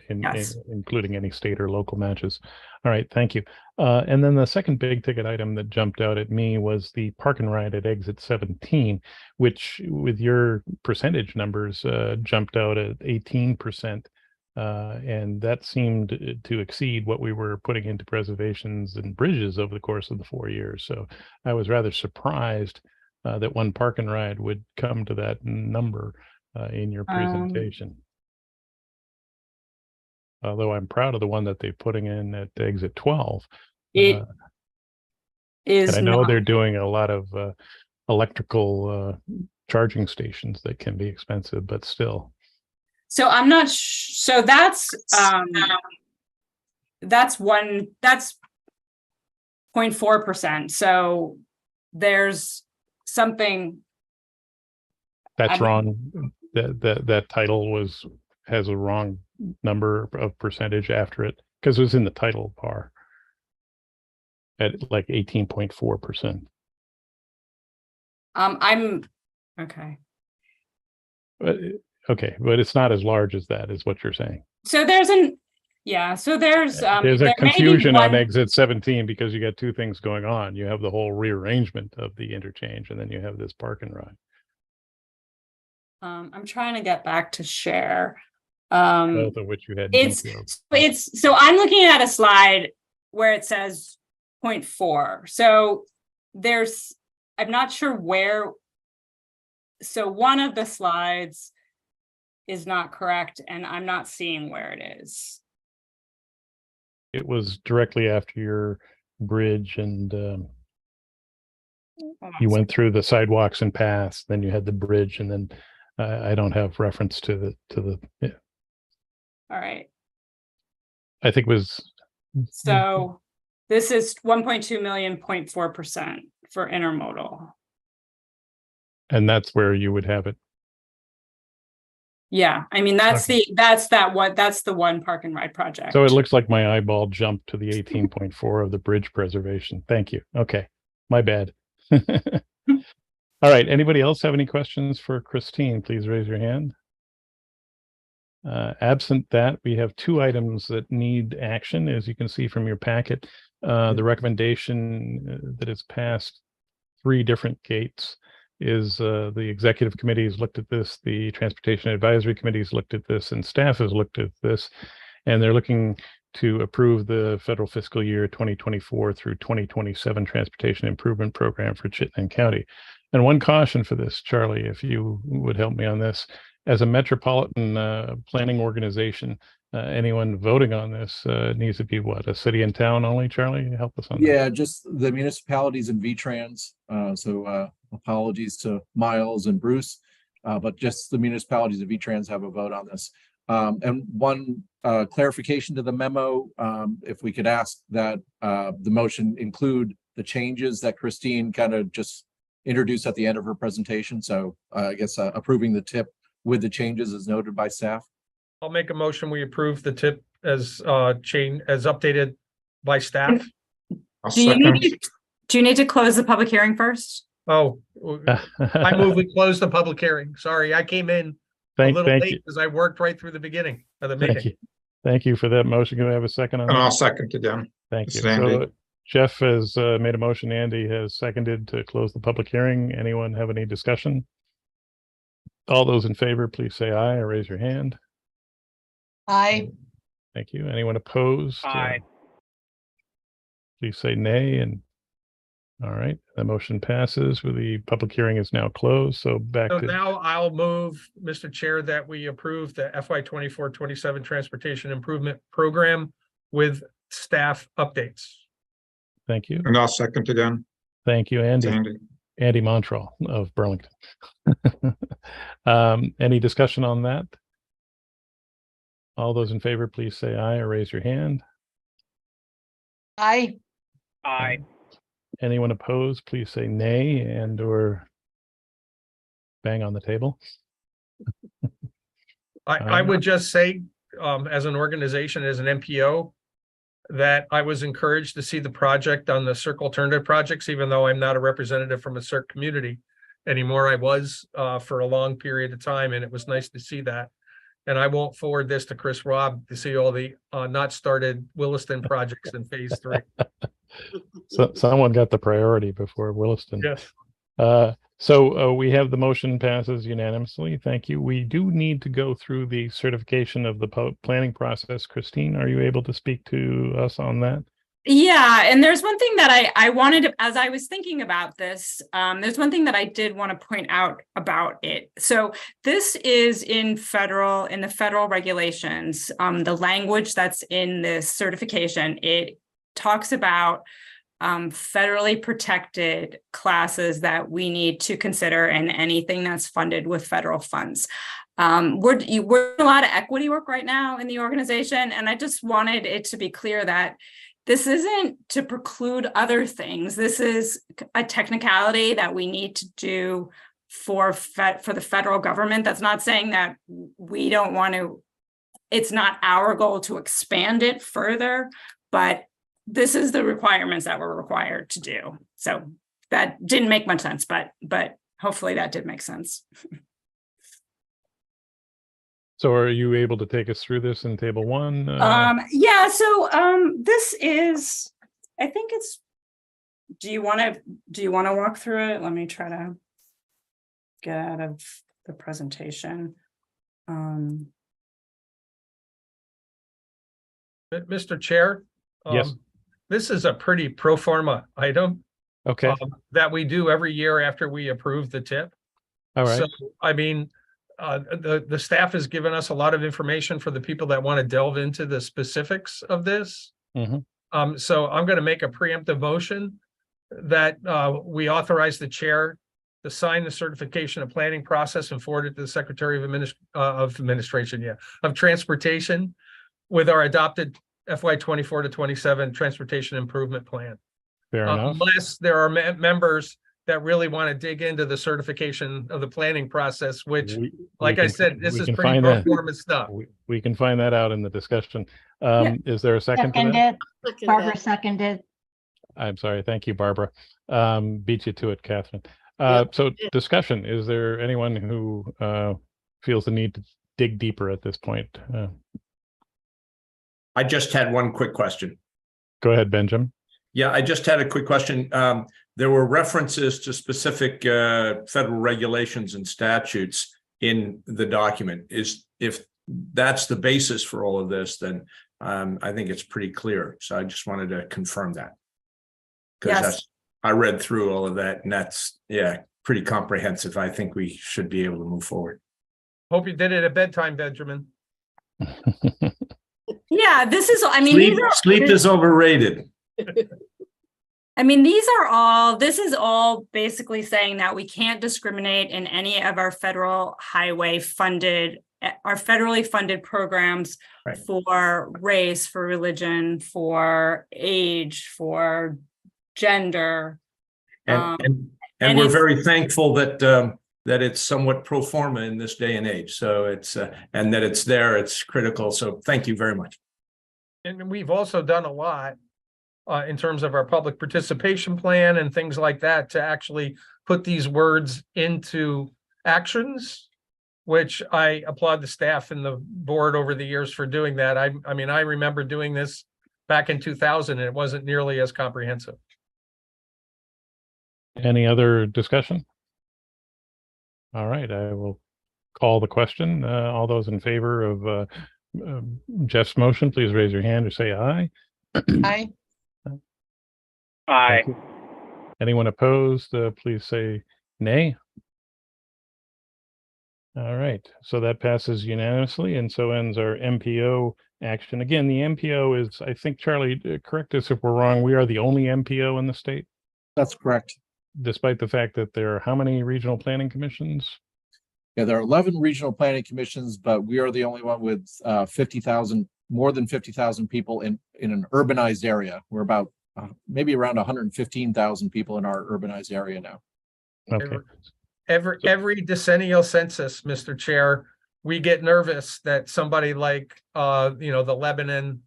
B: not including any state or local matches. All right, thank you. And then the second big ticket item that jumped out at me was the park and ride at exit 17, which with your percentage numbers jumped out at 18%. And that seemed to exceed what we were putting into preservations and bridges over the course of the 4 years. So I was rather surprised that one park and ride would come to that number in your presentation. Although I'm proud of the one that they're putting in at exit 12.
C: It is.
B: And I know they're doing a lot of electrical charging stations that can be expensive, but still.
C: So I'm not. So that's 0.4%. So there's something
B: that's wrong. That title has a wrong number of percentage after it, because it was in the title bar at like 18.4%.
C: I'm okay.
B: Okay, but it's not as large as that, is what you're saying.
C: So there's there's
B: a confusion on exit 17 because you got two things going on. You have the whole rearrangement of the interchange, and then you have this park and ride.
C: I'm trying to get back to share.
B: Both of which you had.
C: It's so I'm looking at a slide where it says 0.4. So I'm not sure where. So one of the slides is not correct, and I'm not seeing where it is.
B: It was directly after your bridge, and you went through the sidewalks and paths. Then you had the bridge, and then I don't have reference to the. Yeah.
C: All right.
B: I think it was.
C: So this is 1.2 million, 0.4% for intermodal.
B: And that's where you would have it.
C: Yeah, I mean that's the one park and ride project.
B: So it looks like my eyeball jumped to the 18.4 of the bridge preservation. Thank you. Okay, my bad. All right. Anybody else have any questions for Christine? Please raise your hand. Absent that, we have two items that need action, as you can see from your packet. The recommendation that is passed 3 different gates is the executive committee has looked at this, the transportation advisory committee has looked at this, and staff has looked at this, and they're looking to approve the federal fiscal year 2024 through 2027 transportation improvement program for Chittenden County. And one caution for this, Charlie, if you would help me on this, as a metropolitan planning organization, anyone voting on this needs to be what, a city and town only? Charlie, help us on that.
A: Yeah, just the municipalities and VTrans. So apologies to Miles and Bruce, but just the municipalities and VTrans have a vote on this. And one clarification to the memo, if we could ask that the motion include the changes that Christine kind of just introduced at the end of her presentation. So I guess approving the tip with the changes as noted by staff.
D: I'll make a motion. We approve the tip as updated by staff.
C: Do you need to close the public hearing first?
D: Oh, I move we close the public hearing. Sorry, I came in a little late because I worked right through the beginning of the meeting.
B: Thank you for that motion. Can we have a second on that?
K: And I'll second again.
B: Thank you. So Jeff has made a motion. Andy has seconded to close the public hearing. Anyone have any discussion? All those in favor, please say aye or raise your hand.
W: Aye.
B: Thank you. Anyone opposed?
V: Aye.
B: Please say nay. And all right, the motion passes. With the public hearing is now closed. So back
D: So
B: to
D: now I'll move, Mr. Chair, that we approve the FY 24-27 Transportation Improvement Program with staff updates.
B: thank you.
K: And I'll second again.
B: Thank you, Andy.
K: Andy.
B: Andy Montrell of Burlington. Any discussion on that? All those in favor, please say aye or raise your hand.
W: Aye.
V: Aye.
B: Anyone opposed, please say nay and or bang on the table.
D: I would just say, as an organization, as an MPO, that I was encouraged to see the project on the Circle Alternative projects, even though I'm not a representative from a CERC community anymore. I was for a long period of time, and it was nice to see that. And I won't forward this to Chris Robb to see all the not started Williston projects in phase 3.
B: So someone got the priority before Williston.
D: Yes.
B: So we have the motion passes unanimously. Thank you. We do need to go through the certification of the planning process. Christine, are you able to speak to us on that?
C: Yeah, and there's one thing that I wanted to, as I was thinking about this, there's one thing that I did want to point out about it. So this is in the federal regulations, the language that's in this certification, it talks about federally protected classes that we need to consider in anything that's funded with federal funds. We're doing a lot of equity work right now in the organization, and I just wanted it to be clear that this isn't to preclude other things. This is a technicality that we need to do for the federal government. That's not saying that we don't want to, it's not our goal to expand it further, but this is the requirements that we're required to do. So that didn't make much sense, but hopefully that did make sense.
B: So are you able to take us through this in table 1?
C: Yeah, so this is, I think it's, do you want to walk through it? Let me try to get out of the presentation.
D: Mr. Chair.
B: Yes.
D: This is a pretty pro forma item.
B: Okay.
D: That we do every year after we approve the TIP.
B: All right.
D: So, I mean, the staff has given us a lot of information for the people that want to delve into the specifics of this.
B: Mm-hmm.
D: So I'm going to make a preemptive motion that we authorize the chair to sign the certification of planning process and forward it to the Secretary of Transportation with our adopted FY 24-27 Transportation Improvement Plan.
B: Fair enough.
D: Unless there are members that really want to dig into the certification of the planning process, which, like I said, this is pretty pro forma stuff.
B: We can find that out in the discussion. Is there a second to that?
U: Barbara seconded.
B: I'm sorry. Thank you, Barbara. Beat you to it, Catherine. So discussion, is there anyone who feels the need to dig deeper at this point?
E: I just had one quick question.
B: Go ahead, Benjamin.
E: Yeah, I just had a quick question. There were references to specific federal regulations and statutes in the document. If that's the basis for all of this, then I think it's pretty clear. So I just wanted to confirm that. Because I read through all of that, and that's, pretty comprehensive. I think we should be able to move forward.
D: Hope you did it at bedtime, Benjamin.
C: Yeah, this is, I mean,
E: sleep is overrated.
C: I mean, this is all basically saying that we can't discriminate in any of our federal highway funded, our federally funded programs for race, for religion, for age, for gender.
E: And we're very thankful that that it's somewhat pro forma in this day and age. So it's and that it's there, it's critical. So thank you very much.
D: And we've also done a lot in terms of our public participation plan and things like that to actually put these words into actions, which I applaud the staff and the board over the years for doing that. I mean, I remember doing this back in 2000 and it wasn't nearly as comprehensive.
B: Any other discussion? All right, I will call the question. All those in favor of Jeff's motion, please raise your hand or say aye.
W: Aye.
V: Aye.
B: Thank you. Anyone opposed, please say nay. All right, so that passes unanimously, and so ends our MPO action. Again, the MPO is, I think, Charlie, correct us if we're wrong, we are the only MPO in the state,
A: That's correct.
B: despite the fact that there are how many regional planning commissions?
A: Yeah, there are 11 regional planning commissions, but we are the only one with 50,000, more than 50,000 people in an urbanized area. We're about maybe around 115,000 people in our urbanized area now.
B: Okay.
D: Every decennial census, Mr. Chair, we get nervous that somebody like, the Lebanon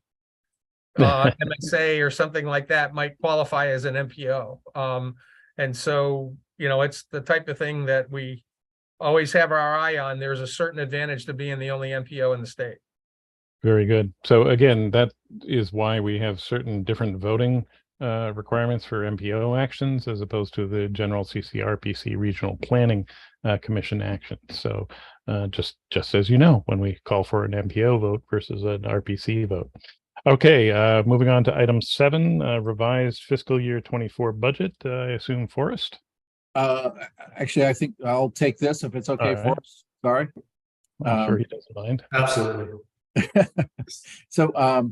D: MSA or something like that might qualify as an MPO. And so, it's the type of thing that we always have our eye on. There's a certain advantage to being the only MPO in the state.
B: Very good. So again, that is why we have certain different voting requirements for MPO actions as opposed to the general CCRPC regional planning commission action. So just as you know, when we call for an MPO vote versus an RPC vote. Okay, moving on to item 7, revised fiscal year 24 budget. I assume Forrest.
A: Actually, I think I'll take this if it's okay for us. Sorry.
B: I'm sure he doesn't mind.
G: Absolutely.
A: So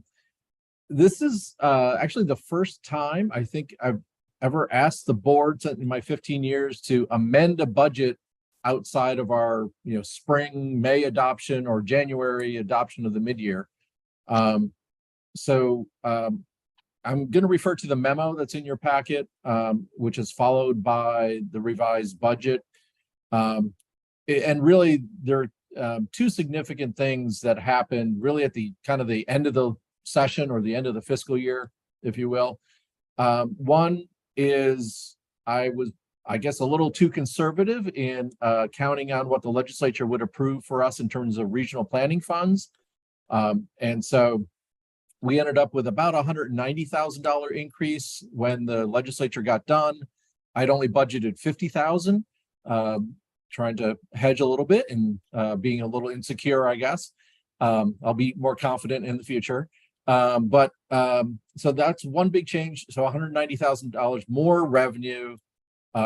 A: this is actually the first time I think I've ever asked the board in my 15 years to amend a budget outside of our spring, May adoption or January adoption of the mid-year. So I'm going to refer to the memo that's in your packet, which is followed by the revised budget. And really, there are 2 significant things that happened really at the kind of the end of the session or the end of the fiscal year, if you will. One is I was, I guess, a little too conservative in counting on what the legislature would approve for us in terms of regional planning funds. And so we ended up with about $190,000 increase when the legislature got done. I'd only budgeted $50,000, trying to hedge a little bit and being a little insecure, I guess. I'll be more confident in the future. So that's one big change. So $190,000 more revenue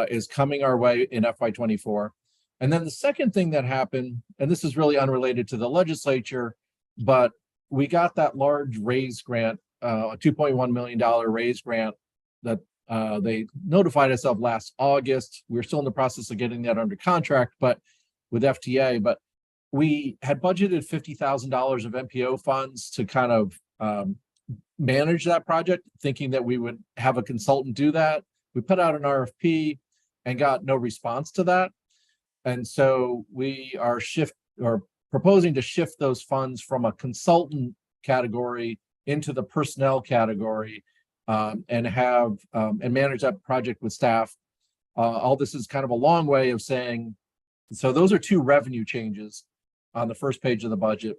A: is coming our way in FY24. And then the second thing that happened, and this is really unrelated to the legislature, but we got that large raise grant, a $2.1 million raise grant that they notified us of last August. We're still in the process of getting that under contract, but with FTA, but we had budgeted $50,000 of MPO funds to kind of manage that project, thinking that we would have a consultant do that. We put out an RFP and got no response to that. And so we are proposing to shift those funds from a consultant category into the personnel category and have and manage that project with staff. All this is kind of a long way of saying, so those are 2 revenue changes on the first page of the budget.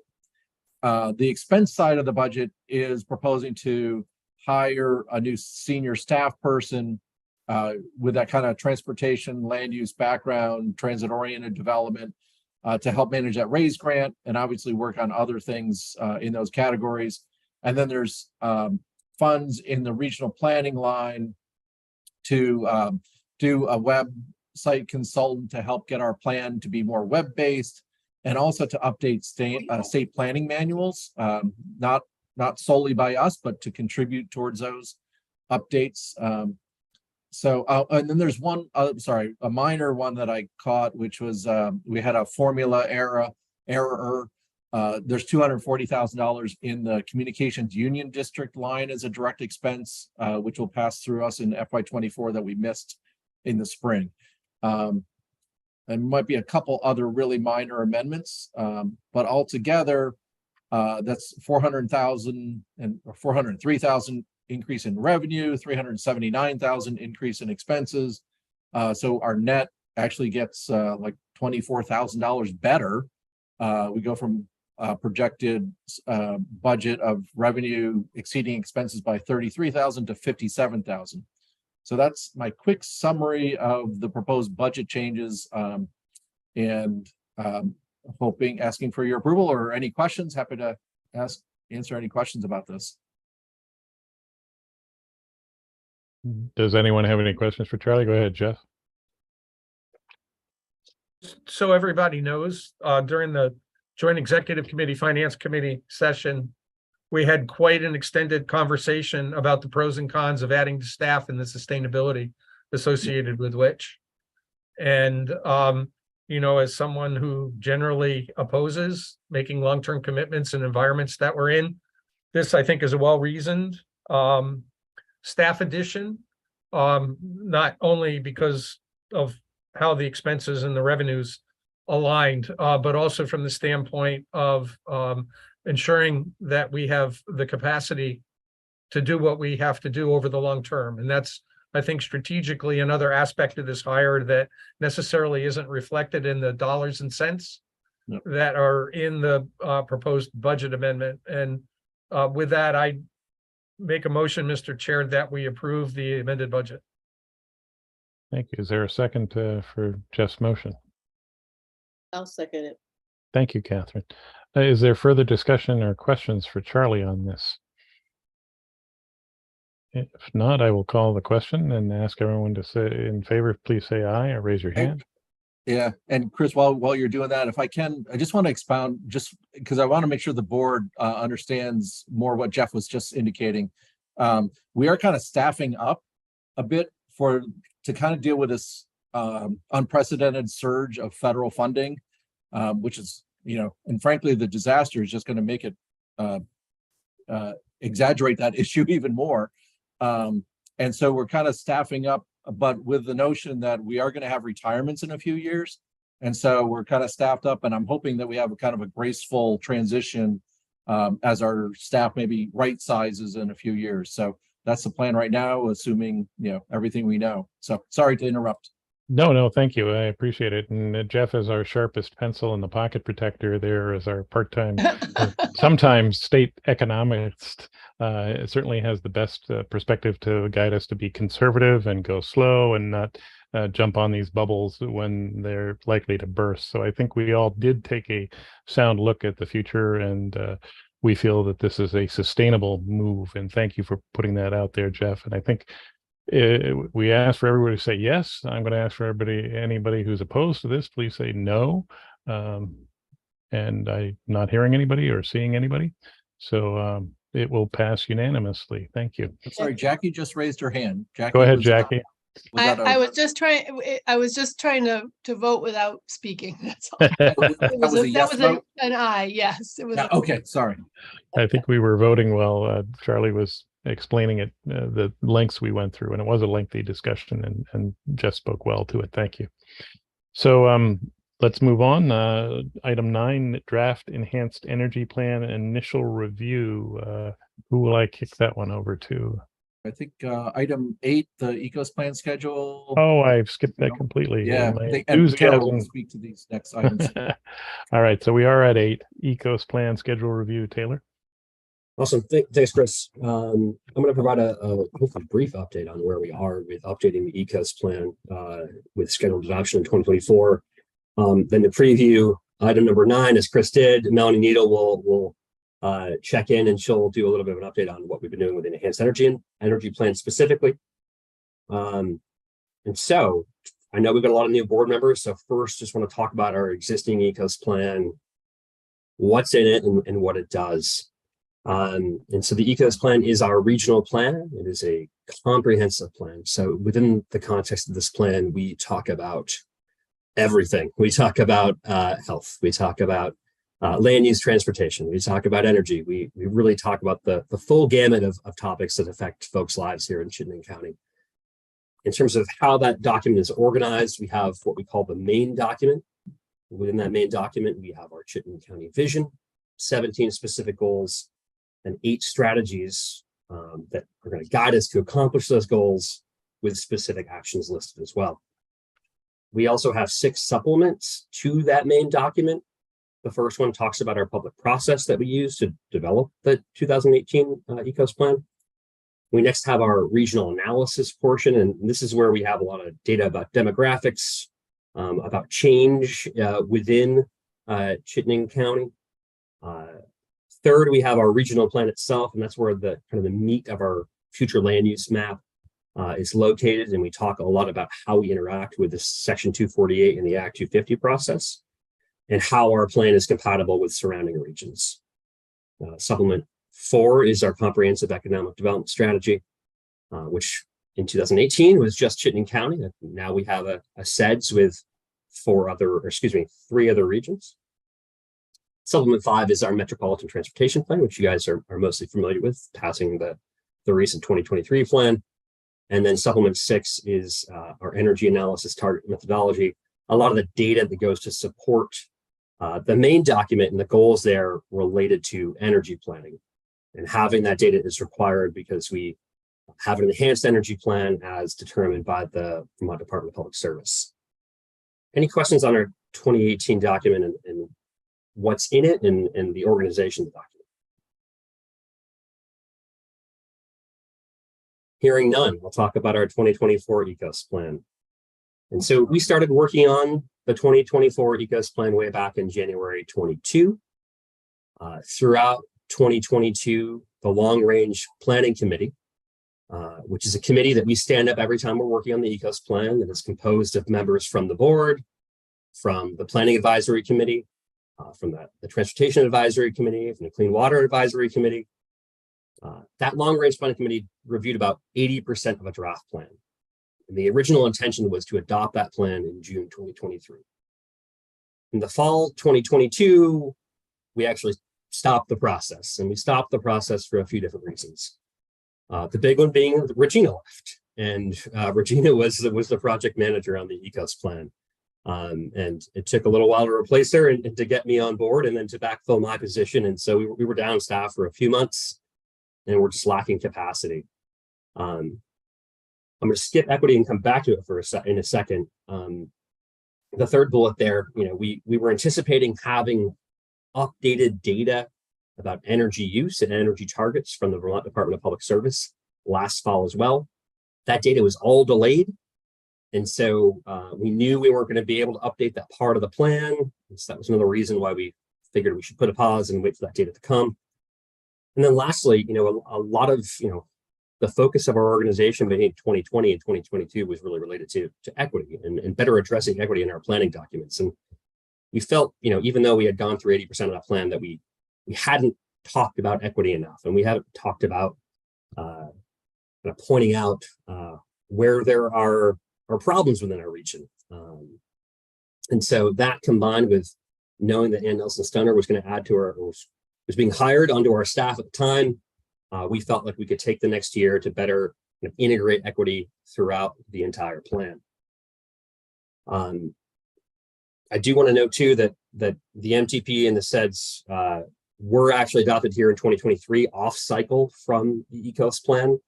A: The expense side of the budget is proposing to hire a new senior staff person with that kind of transportation, land use background, transit-oriented development to help manage that raise grant and obviously work on other things in those categories. And then there's funds in the regional planning line to do a website consultant to help get our plan to be more web-based and also to update state planning manuals, not solely by us, but to contribute towards those updates. And then there's one, a minor one that I caught, which was we had a formula error. There's $240,000 in the communications union district line as a direct expense, which will pass through us in FY24 that we missed in the spring. And might be a couple other really minor amendments, but altogether, that's 400,000 and 403,000 increase in revenue, 379,000 increase in expenses. So our net actually gets like $24,000 better. We go from projected budget of revenue exceeding expenses by 33,000 to 57,000. So that's my quick summary of the proposed budget changes. asking for your approval or any questions. Happy to answer any questions about this.
B: Does anyone have any questions for Charlie? Go ahead, Jeff.
D: So everybody knows, during the Joint Executive Committee, Finance Committee session, we had quite an extended conversation about the pros and cons of adding staff and the sustainability associated with which. And, as someone who generally opposes making long-term commitments in environments that we're in, this, I think, is a well-reasoned staff addition, not only because of how the expenses and the revenues aligned, but also from the standpoint of ensuring that we have the capacity to do what we have to do over the long term. And that's, I think, strategically another aspect of this hire that necessarily isn't reflected in the dollars and cents that are in the proposed budget amendment. And with that, I make a motion, Mr. Chair, that we approve the amended budget.
B: Thank you. Is there a second for Jeff's motion?
O: I'll second it.
B: Thank you, Catherine. Is there further discussion or questions for Charlie on this? If not, I will call the question and ask everyone to say in favor, please say aye or raise your hand.
A: Yeah, and Chris, while you're doing that, if I can, I just want to expound, just because I want to make sure the board understands more what Jeff was just indicating. We are kind of staffing up a bit to kind of deal with this unprecedented surge of federal funding, which is, and frankly, the disaster is just going to make it exaggerate that issue even more. And so we're kind of staffing up, but with the notion that we are going to have retirements in a few years. And so we're kind of staffed up, and I'm hoping that we have a kind of a graceful transition as our staff maybe right sizes in a few years. So that's the plan right now, assuming, everything we know. So sorry to interrupt.
B: No, thank you. I appreciate it. And Jeff is our sharpest pencil in the pocket protector there as our part-time, sometimes state economist. It certainly has the best perspective to guide us to be conservative and go slow and not jump on these bubbles when they're likely to burst. So I think we all did take a sound look at the future, and we feel that this is a sustainable move. And thank you for putting that out there, Jeff. And I think we asked for everybody to say yes. I'm going to ask for anybody who's opposed to this, please say no. And I'm not hearing anybody or seeing anybody. So it will pass unanimously. Thank you.
A: I'm sorry, Jackie just raised her hand. Jackie,
B: go ahead, Jackie.
W: I was just trying to vote without speaking. That's all.
A: That was
W: an aye. Yes, it was.
A: Yeah, okay, sorry.
B: I think we were voting well. Charlie was explaining it, the lengths we went through, and it was a lengthy discussion, and Jeff spoke well to it. Thank you. So let's move on. Item 9, draft enhanced energy plan initial review. Who will I kick that one over to?
A: I think item 8, the ECOS plan schedule.
B: Oh, I've skipped that completely.
A: Yeah,
B: My
A: and Carol will
B: enthusiasm.
A: speak to these next items.
B: All right, so we are at 8, ECOS plan schedule review. Taylor.
H: Awesome. Thanks, Chris. I'm going to provide a hopefully brief update on where we are with updating the ECOS plan with scheduled adoption in 2024. Then the preview, item number 9, as Chris did, Melanie Needle will check in, and she'll do a little bit of an update on what we've been doing with the enhanced energy plan specifically. And so I know we've got a lot of new board members. So first, just want to talk about our existing ECOS plan, what's in it and what it does. And so the ECOS plan is our regional plan. It is a comprehensive plan. So within the context of this plan, we talk about everything. We talk about health. We talk about land use, transportation. We talk about energy. We really talk about the full gamut of topics that affect folks' lives here in Chittenden County. In terms of how that document is organized, we have what we call the main document. Within that main document, we have our Chittenden County vision, 17 specific goals, and 8 strategies that are going to guide us to accomplish those goals, with specific actions listed as well. We also have 6 supplements to that main document. The first one talks about our public process that we use to develop the 2018 ECOS plan. We next have our regional analysis portion, and this is where we have a lot of data about demographics, about change within Chittenden County. Third, we have our regional plan itself, and that's where the kind of the meat of our future land use map is located. And we talk a lot about how we interact with this Section 248 and the Act 250 process, and how our plan is compatible with surrounding regions. Supplement 4 is our comprehensive economic development strategy, which in 2018 was just Chittenden County. Now we have a SEDS with 3 other regions. Supplement 5 is our metropolitan transportation plan, which you guys are mostly familiar with, passing the recent 2023 plan. And then supplement 6 is our energy analysis target methodology. A lot of the data that goes to support the main document and the goals there related to energy planning. And having that data is required because we have an enhanced energy plan as determined by the Vermont Department of Public Service. Any questions on our 2018 document and what's in it and the organization of the document? Hearing none, we'll talk about our 2024 ECOS plan. And so we started working on the 2024 ECOS plan way back in January 22. Throughout 2022, the Long Range Planning Committee, which is a committee that we stand up every time we're working on the ECOS plan, that is composed of members from the board, from the Planning Advisory Committee, from the Transportation Advisory Committee, from the Clean Water Advisory Committee. That Long Range Planning Committee reviewed about 80% of a draft plan. And the original intention was to adopt that plan in June 2023. In the fall 2022, we actually stopped the process, and we stopped the process for a few different reasons. The big one being Regina left, and Regina was the project manager on the ECOS plan. And it took a little while to replace her and to get me on board and then to backfill my position. And so we were down staff for a few months and we're just lacking capacity. I'm going to skip equity and come back to it in a second. The third bullet there, we were anticipating having updated data about energy use and energy targets from the Vermont Department of Public Service last fall as well. That data was all delayed. And so we knew we weren't going to be able to update that part of the plan. So that was another reason why we figured we should put a pause and wait for that data to come. And then lastly, a lot of, the focus of our organization between 2020 and 2022 was really related to equity and better addressing equity in our planning documents. And we felt, even though we had gone through 80% of that plan, that we hadn't talked about equity enough, and we hadn't talked about pointing out where there are problems within our region. And so that, combined with knowing that Ann Nelson Stunner was going to add to was being hired onto our staff at the time, we felt like we could take the next year to better integrate equity throughout the entire plan. I do want to note too that the MTP and the SEDS were actually adopted here in 2023 off cycle from the ECOS plan.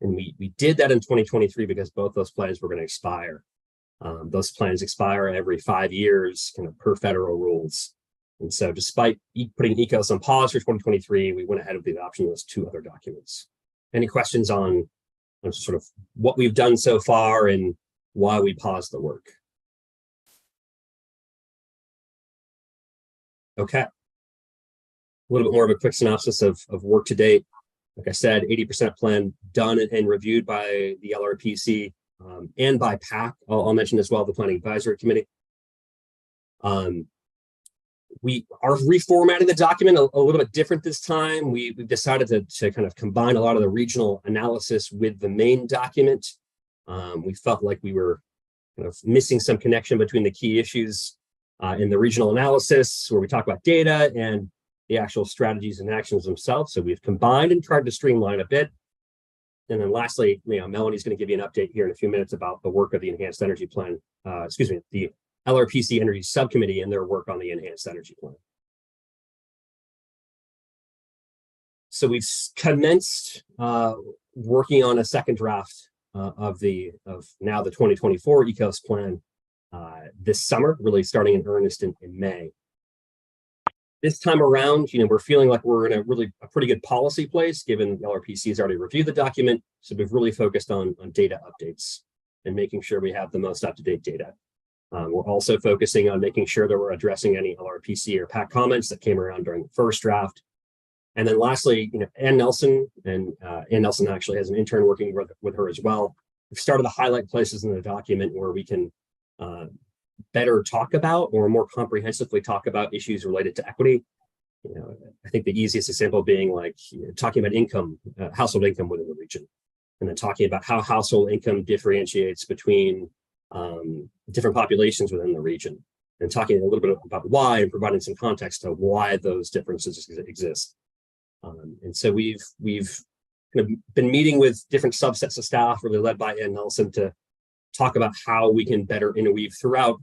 H: And we did that in 2023 because both those plans were going to expire. Those plans expire every 5 years, kind of per federal rules. And so despite putting ECOS on pause for 2023, we went ahead with the adoption of those 2 other documents. Any questions on sort of what we've done so far and why we paused the work? Okay. A little bit more of a quick synopsis of work to date. Like I said, 80% plan done and reviewed by the LRPC and by PAC. I'll mention as well the Planning Advisory Committee. We are reformatting the document a little bit different this time. We've decided to kind of combine a lot of the regional analysis with the main document. We felt like we were kind of missing some connection between the key issues in the regional analysis, where we talk about data and the actual strategies and actions themselves. So we've combined and tried to streamline a bit. And then lastly, Melanie's going to give you an update here in a few minutes about the work of the Enhanced Energy Plan, the LRPC Energy Subcommittee and their work on the Enhanced Energy Plan. So we've commenced working on a second draft of now the 2024 ECOS plan this summer, really starting in earnest in May. This time around, we're feeling like we're in a pretty good policy place, given the LRPC has already reviewed the document. So we've really focused on data updates and making sure we have the most up-to-date data. We're also focusing on making sure that we're addressing any LRPC or PAC comments that came around during the first draft. And then lastly, Ann Nelson, and Ann Nelson actually has an intern working with her as well. We've started to highlight places in the document where we can better talk about or more comprehensively talk about issues related to equity. I think the easiest example being like talking about income, household income within the region, and then talking about how household income differentiates between different populations within the region, and talking a little bit about why and providing some context of why those differences exist. And so we've kind of been meeting with different subsets of staff, really led by Ann Nelson, to talk about how we can better interweave throughout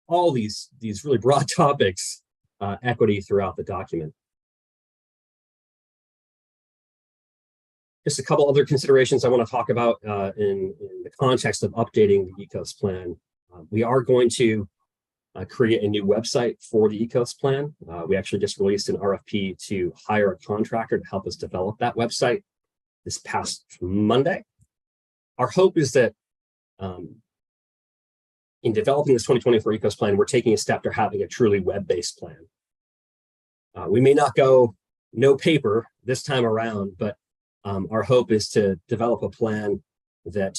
H: all these really broad topics, equity throughout the document. Just a couple other considerations I want to talk about in the context of updating the ECOS plan. We are going to create a new website for the ECOS plan. We actually just released an RFP to hire a contractor to help us develop that website this past Monday. Our hope is that in developing this 2024 ECOS plan, we're taking a step to having a truly web-based plan. We may not go no paper this time around, but our hope is to develop a plan that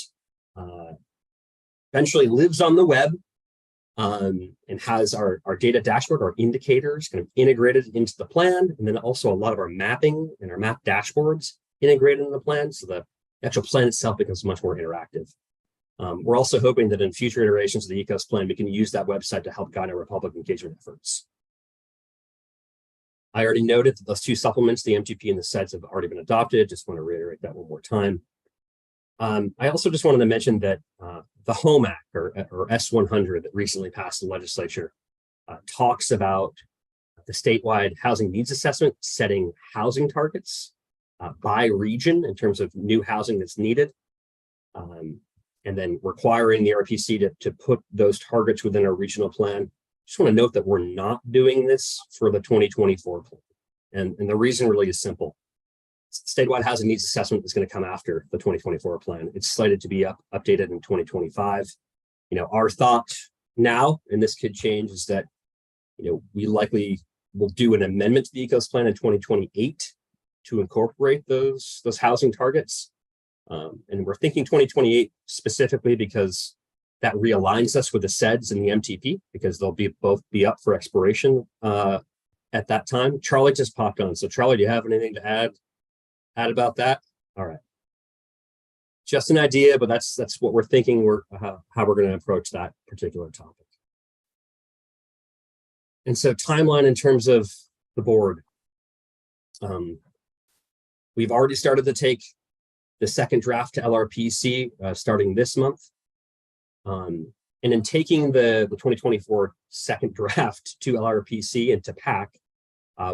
H: eventually lives on the web and has our data dashboard, our indicators kind of integrated into the plan, and then also a lot of our mapping and our map dashboards integrated in the plan, so the actual plan itself becomes much more interactive. We're also hoping that in future iterations of the ECOS plan, we can use that website to help guide our public engagement efforts. I already noted that those two supplements, the MTP and the SEDS, have already been adopted. Just want to reiterate that one more time. I also just wanted to mention that the HOME Act, or S100, that recently passed the legislature, talks about the statewide housing needs assessment, setting housing targets by region in terms of new housing that's needed, and then requiring the RPC to put those targets within our regional plan. Just want to note that we're not doing this for the 2024 plan. And the reason really is simple. Statewide housing needs assessment is going to come after the 2024 plan. It's slated to be updated in 2025. Our thought now, and this could change, is that we likely will do an amendment to the ECOS plan in 2028 to incorporate those housing targets. And we're thinking 2028 specifically because that realigns us with the SEDS and the MTP, because they'll both be up for expiration at that time. Charlie just popped on. So Charlie, do you have anything to add about that? All right. Just an idea, but that's what we're thinking, how we're going to approach that particular topic. And so timeline in terms of the board. We've already started to take the second draft to LRPC starting this month. And in taking the 2024 second draft to LRPC and to PAC,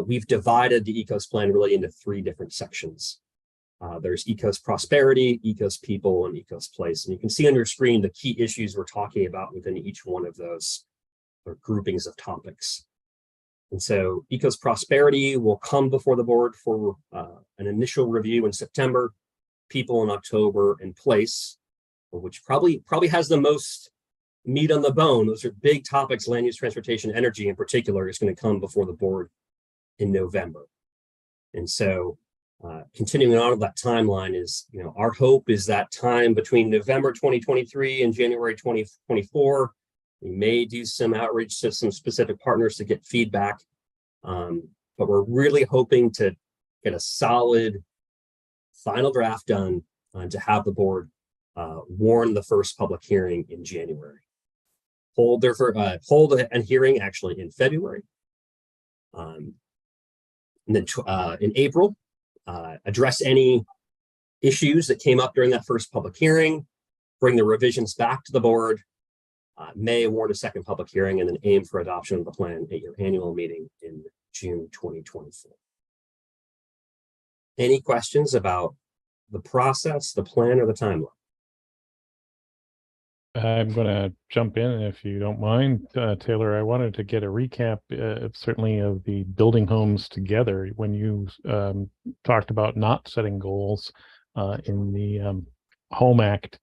H: we've divided the ECOS plan really into three different sections. There's ECOS prosperity, ECOS people, and ECOS place. And you can see on your screen the key issues we're talking about within each one of those groupings of topics. And so ECOS prosperity will come before the board for an initial review in September, people in October, and place, which probably has the most meat on the bone. Those are big topics. Land use, transportation, energy in particular is going to come before the board in November. And so continuing on with that timeline is, our hope is that time between November 2023 and January 2024, we may do some outreach to some specific partners to get feedback. But we're really hoping to get a solid final draft done to have the board warn the first public hearing in January. Hold a hearing actually in February. And then in April, address any issues that came up during that first public hearing, bring the revisions back to the board, May warn a second public hearing, and then aim for adoption of the plan at your annual meeting in June 2024. Any questions about the process, the plan, or the timeline?
B: I'm going to jump in if you don't mind, Taylor. I wanted to get a recap, certainly of the building homes together. When you talked about not setting goals in the Home Act,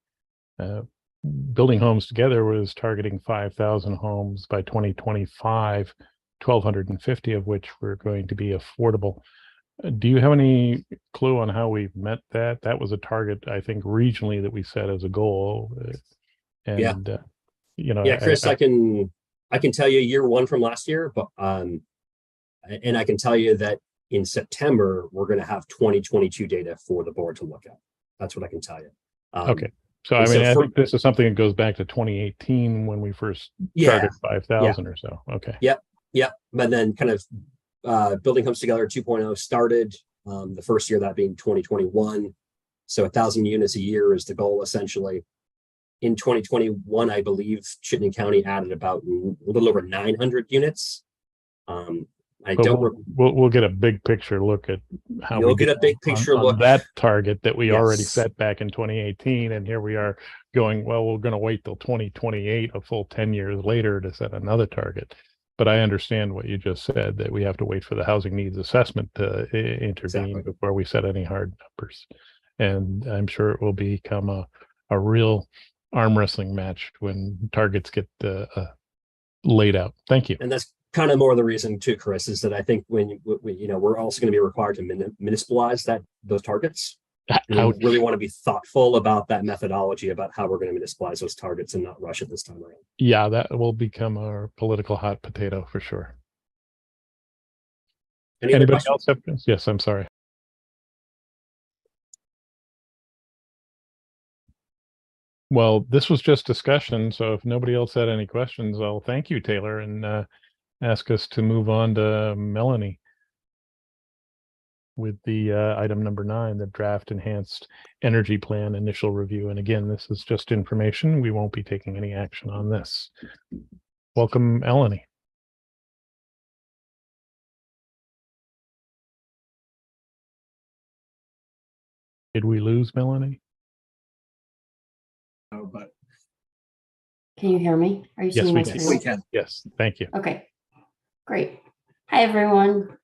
B: Building Homes Together was targeting 5,000 homes by 2025, 1,250 of which were going to be affordable. Do you have any clue on how we've met that? That was a target, I think, regionally that we set as a goal.
H: Yeah.
B: You know,
H: Yeah, Chris, I can tell you year one from last year, but and I can tell you that in September we're going to have 2022 data for the board to look at. That's what I can tell you.
B: Okay. So I mean, I think this is something that goes back to 2018 when we first targeted 5,000 or so. Okay.
H: Yep. But then kind of Building Homes Together 2.0 started, the first year that being 2021. So 1,000 units a year is the goal essentially. In 2021, I believe Chittenden County added about a little over 900 units.
B: We'll get a big picture look at how
H: you'll get a big picture
B: on
H: look
B: that target that we already
H: Yes.
B: set back in 2018, and here we are going, well, we're going to wait till 2028, a full 10 years later, to set another target. But I understand what you just said, that we have to wait for the housing needs assessment to intervene before we set any hard numbers. And I'm sure it will become a real arm wrestling match when targets get laid out. Thank you.
H: And that's kind of more of the reason too, Chris, is that I think when we're also going to be required to municipalize those targets. We really want to be thoughtful about that methodology, about how we're going to municipalize those targets and not rush it this time around.
B: Yeah, that will become our political hot potato for sure. Anybody else have? Yes, I'm sorry. Well, this was just discussion, so if nobody else had any questions, I'll thank you, Taylor, and ask us to move on to Melanie with the item number 9, the draft enhanced energy plan initial review. And again, this is just information. We won't be taking any action on this. Welcome, Melanie. Did we lose Melanie?
A: No, but
U: Can you hear me? Are you
B: yes,
U: seeing
B: we
U: my
B: can.
U: screen?
A: we can.
B: Yes, thank you.
U: Okay, great. Hi, everyone.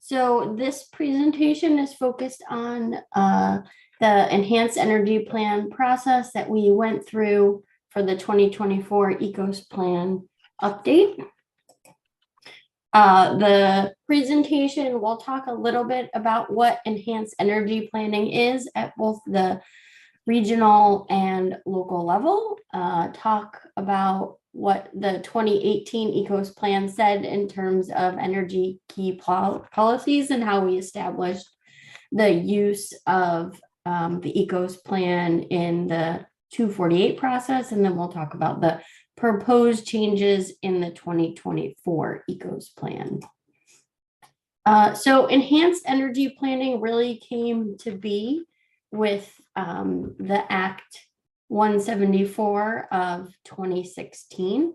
U: So this presentation is focused on the enhanced energy plan process that we went through for the 2024 ECOS plan update. The presentation will talk a little bit about what enhanced energy planning is at both the regional and local level, talk about what the 2018 ECOS plan said in terms of energy key policies and how we established the use of the ECOS plan in the 248 process. And then we'll talk about the proposed changes in the 2024 ECOS plan. So enhanced energy planning really came to be with the Act 174 of 2016.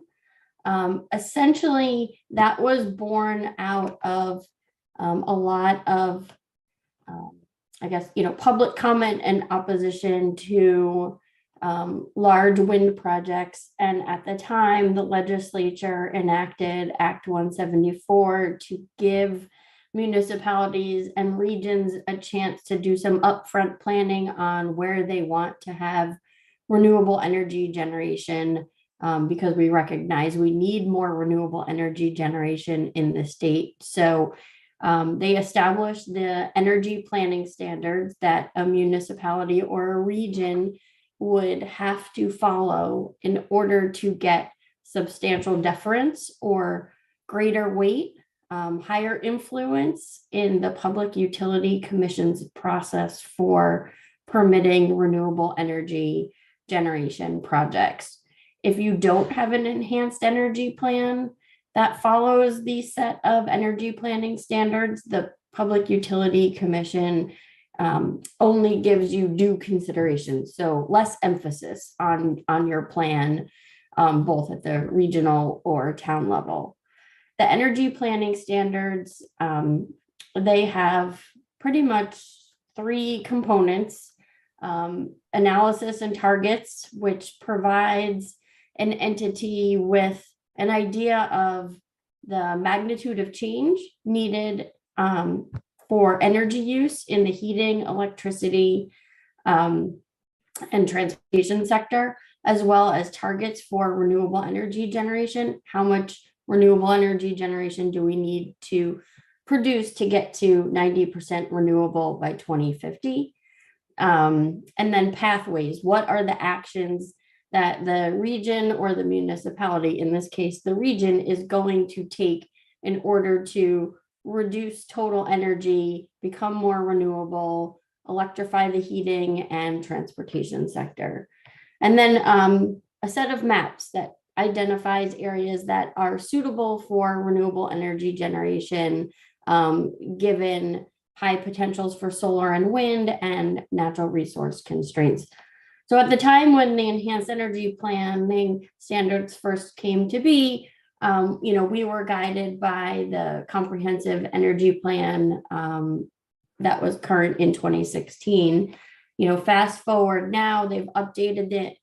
U: Essentially, that was born out of a lot of, I guess, public comment and opposition to large wind projects. And at the time, the legislature enacted Act 174 to give municipalities and regions a chance to do some upfront planning on where they want to have renewable energy generation, because we recognize we need more renewable energy generation in the state. So they established the energy planning standards that a municipality or a region would have to follow in order to get substantial deference or greater weight, higher influence in the Public Utility Commission's process for permitting renewable energy generation projects. If you don't have an enhanced energy plan that follows the set of energy planning standards, the Public Utility Commission only gives you due consideration, so less emphasis on your plan, both at the regional or town level. The energy planning standards, they have pretty much 3 components. Analysis and targets, which provides an entity with an idea of the magnitude of change needed for energy use in the heating, electricity, and transportation sector, as well as targets for renewable energy generation. How much renewable energy generation do we need to produce to get to 90% renewable by 2050? And then pathways. What are the actions that the region or the municipality, in this case, the region, is going to take in order to reduce total energy, become more renewable, electrify the heating and transportation sector? And then a set of maps that identifies areas that are suitable for renewable energy generation, given high potentials for solar and wind and natural resource constraints. So at the time when the enhanced energy planning standards first came to be, we were guided by the comprehensive energy plan that was current in 2016. Fast forward now, they've updated it.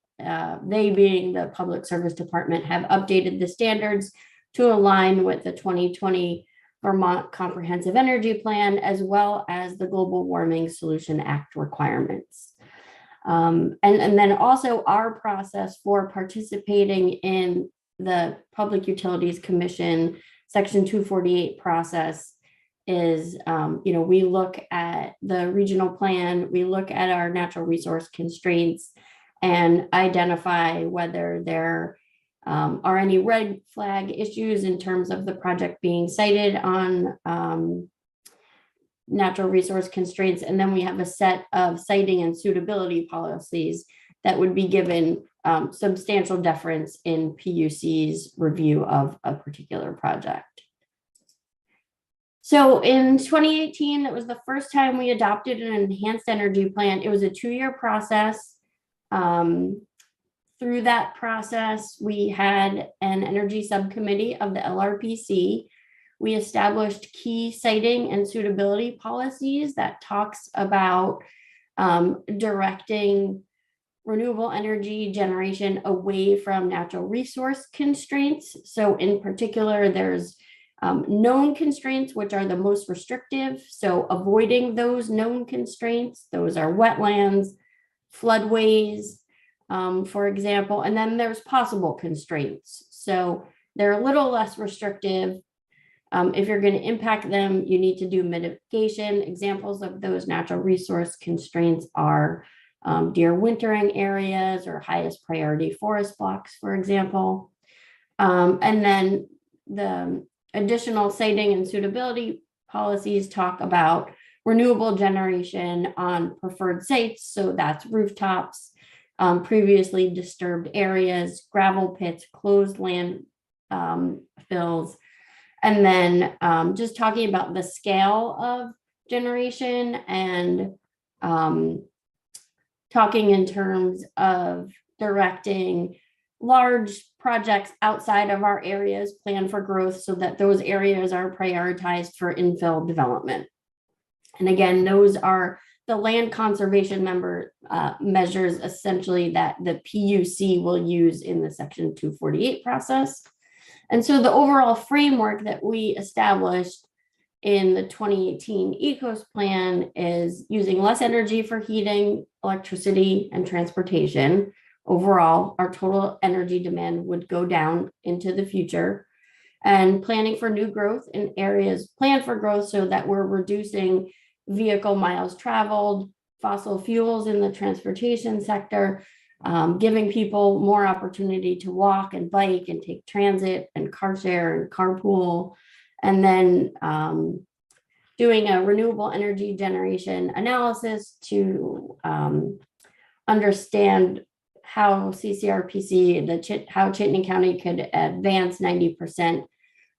U: They, being the Public Service Department, have updated the standards to align with the 2020 Vermont Comprehensive Energy Plan, as well as the Global Warming Solution Act requirements. And then also our process for participating in the Public Utilities Commission Section 248 process is, we look at the regional plan, we look at our natural resource constraints and identify whether there are any red flag issues in terms of the project being cited on natural resource constraints. And then we have a set of siting and suitability policies that would be given substantial deference in PUC's review of a particular project. So in 2018, it was the first time we adopted an enhanced energy plan. It was a 2-year process. Through that process, we had an energy subcommittee of the LRPC. We established key siting and suitability policies that talks about directing renewable energy generation away from natural resource constraints. So in particular, there's known constraints, which are the most restrictive. So avoiding those known constraints, those are wetlands, floodways, for example, and then there's possible constraints. So they're a little less restrictive. If you're going to impact them, you need to do mitigation. Examples of those natural resource constraints are deer wintering areas or highest priority forest blocks, for example. And then the additional siting and suitability policies talk about renewable generation on preferred sites. So that's rooftops, previously disturbed areas, gravel pits, closed land fills, and then just talking about the scale of generation and talking in terms of directing large projects outside of our areas planned for growth so that those areas are prioritized for infill development. And again, those are the land conservation measures essentially that the PUC will use in the Section 248 process. And so the overall framework that we established in the 2018 ECOS plan is using less energy for heating, electricity, and transportation. Overall, our total energy demand would go down into the future, and planning for new growth in areas planned for growth so that we're reducing vehicle miles traveled, fossil fuels in the transportation sector, giving people more opportunity to walk and bike and take transit and car share and carpool, and then doing a renewable energy generation analysis to understand how CCRPC, how Chittenden County could advance 90%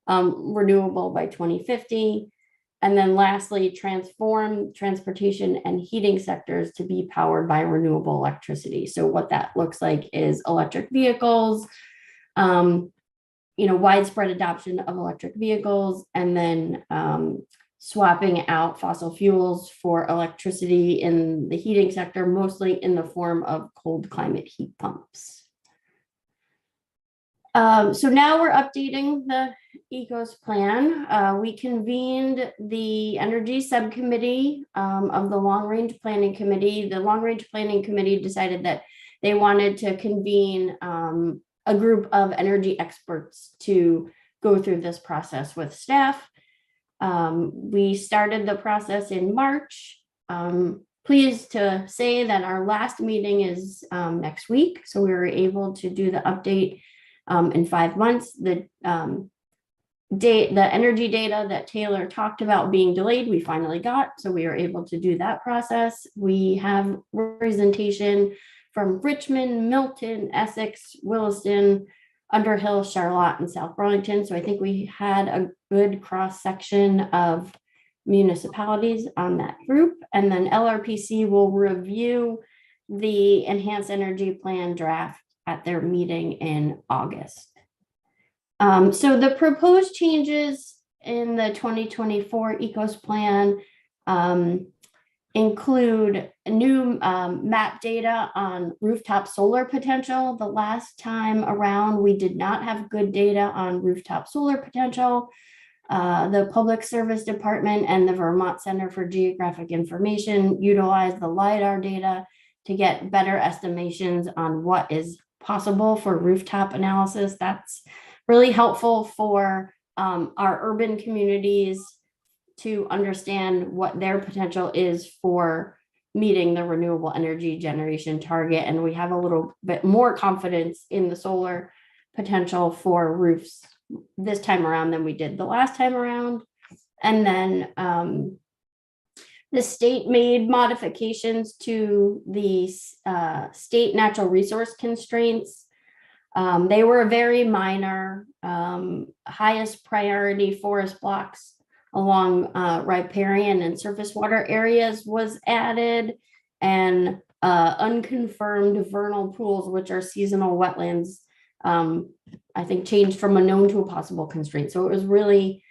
U: renewable by 2050. And then lastly, transform transportation and heating sectors to be powered by renewable electricity. So what that looks like is electric vehicles, widespread adoption of electric vehicles, and then swapping out fossil fuels for electricity in the heating sector, mostly in the form of cold climate heat pumps. So now we're updating the ECOS plan. We convened the energy subcommittee of the long range planning committee. The long range planning committee decided that they wanted to convene a group of energy experts to go through this process with staff. We started the process in March. Pleased to say that our last meeting is next week. So we were able to do the update in 5 months. The energy data that Taylor talked about being delayed, we finally got. So we were able to do that process. We have representation from Richmond, Milton, Essex, Williston, Underhill, Charlotte, and South Burlington. So I think we had a good cross section of municipalities on that group. And then LRPC will review the enhanced energy plan draft at their meeting in August. So the proposed changes in the 2024 ECOS plan include new map data on rooftop solar potential. The last time around, we did not have good data on rooftop solar potential. The Public Service Department and the Vermont Center for Geographic Information utilized the LiDAR data to get better estimations on what is possible for rooftop analysis. That's really helpful for our urban communities to understand what their potential is for meeting the renewable energy generation target. And we have a little bit more confidence in the solar potential for roofs this time around than we did the last time around. And then the state made modifications to the state natural resource constraints. They were very minor. Highest priority forest blocks along riparian and surface water areas was added, and unconfirmed vernal pools, which are seasonal wetlands, I think changed from a known to a possible constraint. So it was really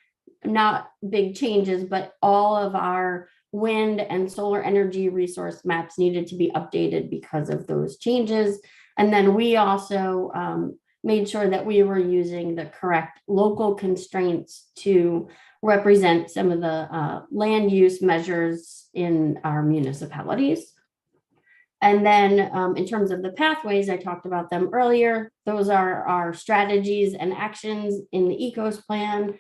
U: not big changes, but all of our wind and solar energy resource maps needed to be updated because of those changes. And then we also made sure that we were using the correct local constraints to represent some of the land use measures in our municipalities. And then in terms of the pathways, I talked about them earlier. Those are our strategies and actions in the ECOS plan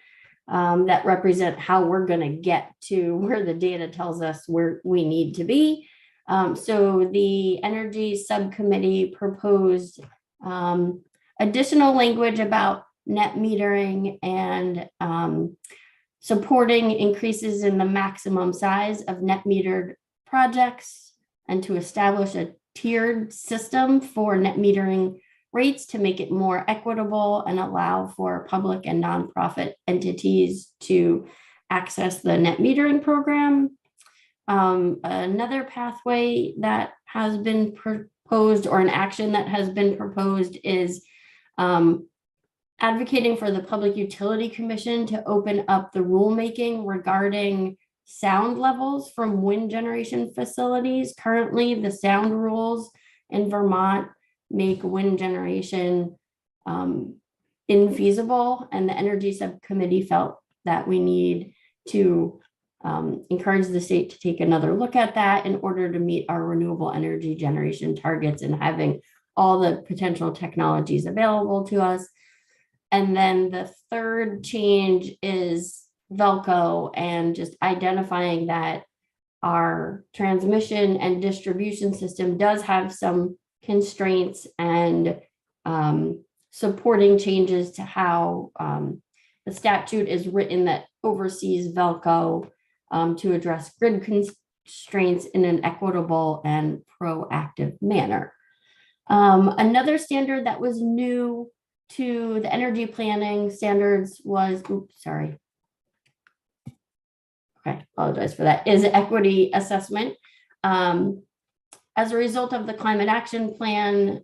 U: that represent how we're going to get to where the data tells us where we need to be. So the energy subcommittee proposed additional language about net metering and supporting increases in the maximum size of net metered projects, and to establish a tiered system for net metering rates to make it more equitable and allow for public and nonprofit entities to access the net metering program. Another pathway that has been proposed, or an action that has been proposed, is advocating for the Public Utility Commission to open up the rulemaking regarding sound levels from wind generation facilities. Currently, the sound rules in Vermont make wind generation infeasible, and the Energy Subcommittee felt that we need to encourage the state to take another look at that in order to meet our renewable energy generation targets and having all the potential technologies available to us. And then the third change is Velco, and just identifying that our transmission and distribution system does have some constraints, and supporting changes to how the statute is written that oversees Velco to address grid constraints in an equitable and proactive manner. Another standard that was new to the energy planning standards was, okay, apologize for that, is equity assessment. As a result of the climate action plan,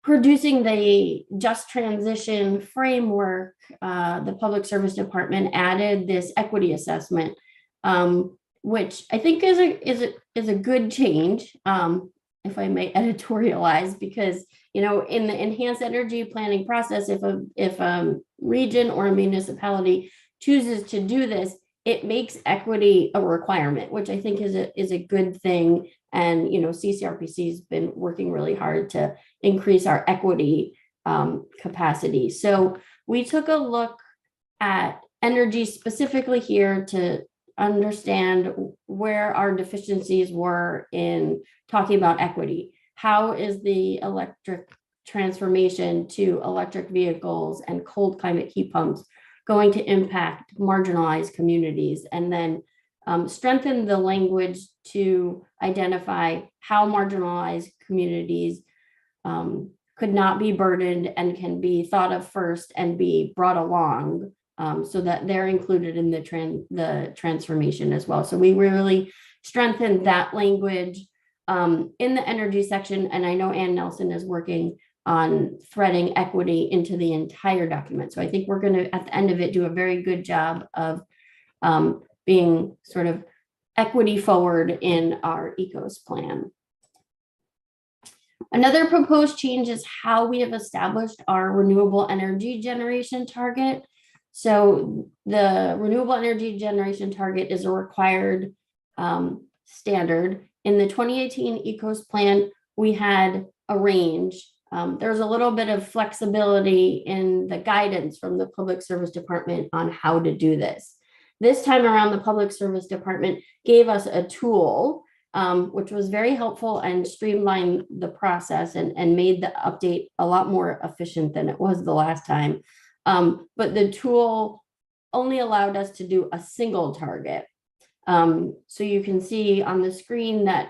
U: producing the just transition framework, the Public Service Department added this equity assessment, which I think is a good change, if I may editorialize, because you know, in the enhanced energy planning process, if a region or a municipality chooses to do this, it makes equity a requirement, which I think is a good thing. And, you know, CCRPC has been working really hard to increase our equity capacity. So we took a look at energy specifically here to understand where our deficiencies were in talking about equity. How is the electric transformation to electric vehicles and cold climate heat pumps going to impact marginalized communities? And then strengthen the language to identify how marginalized communities could not be burdened and can be thought of first and be brought along, so that they're included in the transformation as well. So we really strengthened that language in the energy section. And I know Ann Nelson is working on threading equity into the entire document. So I think we're going to, at the end of it, do a very good job of being sort of equity forward in our ECOS plan. Another proposed change is how we have established our renewable energy generation target. So the renewable energy generation target is a required standard. In the 2018 ECOS plan, we had a range. There's a little bit of flexibility in the guidance from the Public Service Department on how to do this. This time around, the Public Service Department gave us a tool, which was very helpful and streamlined the process and made the update a lot more efficient than it was the last time. But the tool only allowed us to do a single target. So you can see on the screen that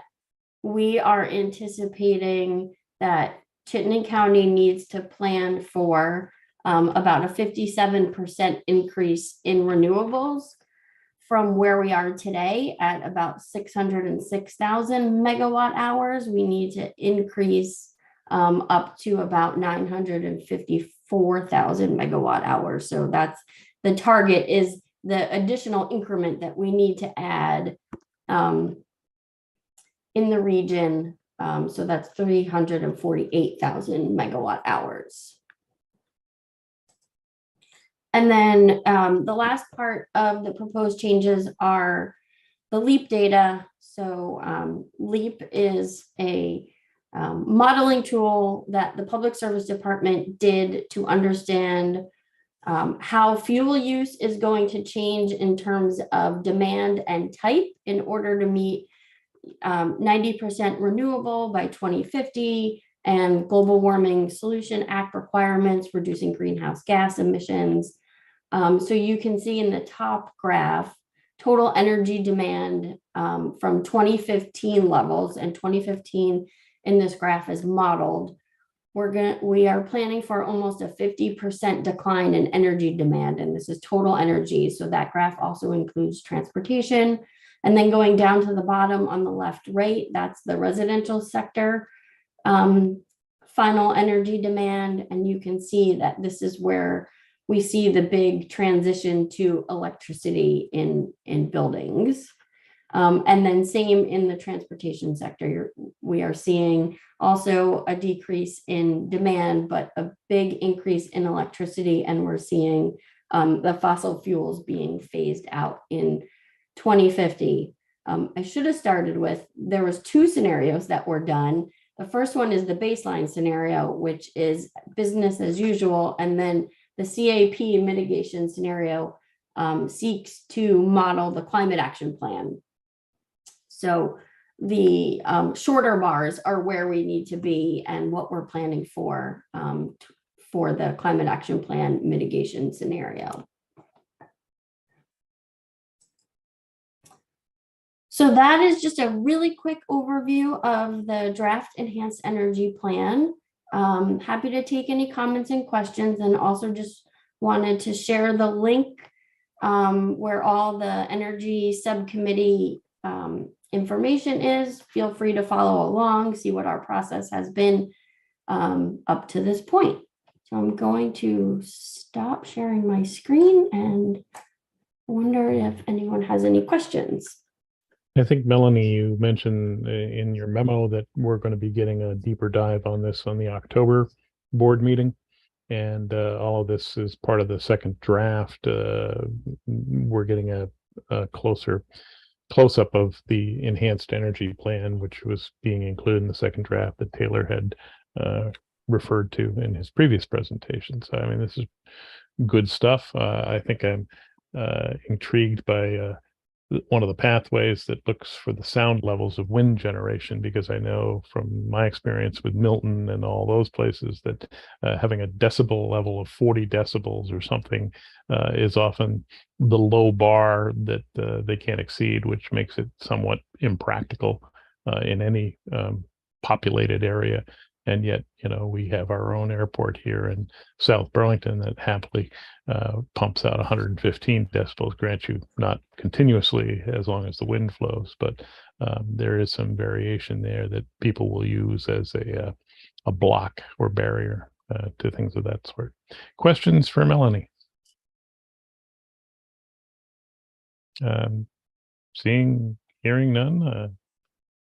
U: we are anticipating that Chittenden County needs to plan for about a 57% increase in renewables from where we are today at about 606,000 megawatt hours. We need to increase up to about 954,000 megawatt hours. So that's the target, is the additional increment that we need to add in the region. So that's 348,000 megawatt hours. And then the last part of the proposed changes are the LEAP data. So LEAP is a modeling tool that the Public Service Department did to understand how fuel use is going to change in terms of demand and type in order to meet 90% renewable by 2050 and Global Warming Solution Act requirements, reducing greenhouse gas emissions. So you can see in the top graph, total energy demand from 2015 levels, and 2015 in this graph is modeled. We are planning for almost a 50% decline in energy demand, and this is total energy. So that graph also includes transportation. And then going down to the bottom on the left, right, that's the residential sector final energy demand. And you can see that this is where we see the big transition to electricity in buildings. And then same in the transportation sector, we are seeing also a decrease in demand, but a big increase in electricity. And we're seeing the fossil fuels being phased out in 2050. I should have started with, there was two scenarios that were done. The first one is the baseline scenario, which is business as usual. And then the CAP mitigation scenario seeks to model the climate action plan. So the shorter bars are where we need to be and what we're planning for the climate action plan mitigation scenario. So that is just a really quick overview of the draft enhanced energy plan. Happy to take any comments and questions, and also just wanted to share the link where all the energy subcommittee information is. Feel free to follow along, see what our process has been up to this point. So I'm going to stop sharing my screen and wonder if anyone has any questions.
B: I think, Melanie, you mentioned in your memo that we're going to be getting a deeper dive on this on the October board meeting. And all of this is part of the second draft. We're getting a closer close-up of the enhanced energy plan, which was being included in the second draft that Taylor had referred to in his previous presentation. So, I mean, this is good stuff. I think I'm intrigued by one of the pathways that looks for the sound levels of wind generation, because I know from my experience with Milton and all those places that having a decibel level of 40 decibels or something is often the low bar that they can't exceed, which makes it somewhat impractical in any populated area. And yet, you know, we have our own airport here in South Burlington that happily pumps out 115 decibels, grant you not continuously as long as the wind flows, but there is some variation there that people will use as a block or barrier to things of that sort. Questions for Melanie? Hearing none,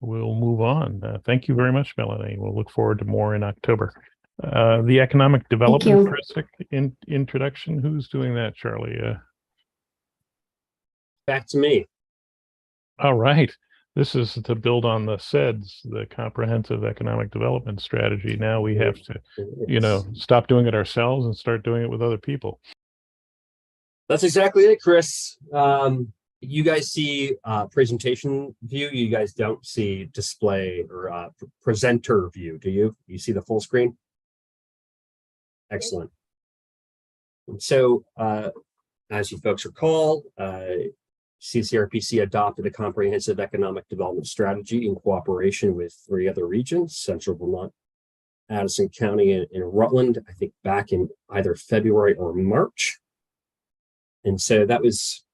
B: we'll move on. Thank you very much, Melanie. We'll look forward to more in October. The economic development introduction. Who's doing that, Charlie?
H: Back to me.
B: All right. This is to build on the CEDS, the Comprehensive Economic Development Strategy. Now we have to, you know, stop doing it ourselves and start doing it with other people.
H: That's exactly it, Chris. You guys see presentation view. You guys don't see display or presenter view, do you? You see the full screen? Excellent. So, as you folks recall, CCRPC adopted a comprehensive economic development strategy in cooperation with 3 other regions, Central Vermont, Addison County, and Rutland, I think back in either February or March. And so that was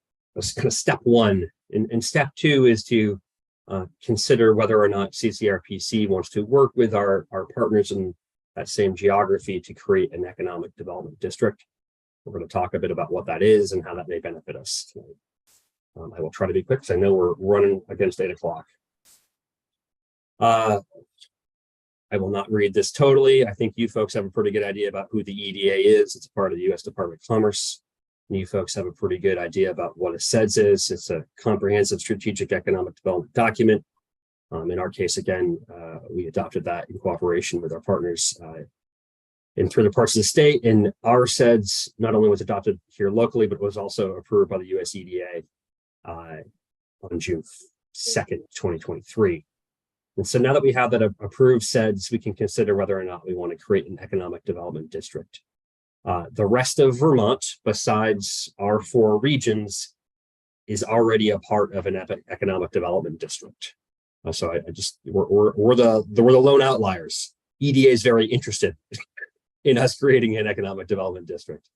H: kind of step 1. And step 2 is to consider whether or not CCRPC wants to work with our partners in that same geography to create an economic development district. We're going to talk a bit about what that is and how that may benefit us tonight. I will try to be quick because I know we're running against 8 o'clock. I will not read this totally. I think you folks have a pretty good idea about who the EDA is. It's a part of the U.S. Department of Commerce. And you folks have a pretty good idea about what a CEDS is. It's a comprehensive strategic economic development document. In our case, again, we adopted that in cooperation with our partners in 3 other parts of the state. And our CEDS not only was adopted here locally, but was also approved by the US EDA on June 2nd, 2023. And so now that we have that approved CEDS, we can consider whether or not we want to create an economic development district. The rest of Vermont, besides our 4 regions, is already a part of an economic development district. So we're the lone outliers. EDA is very interested in us creating an economic development district.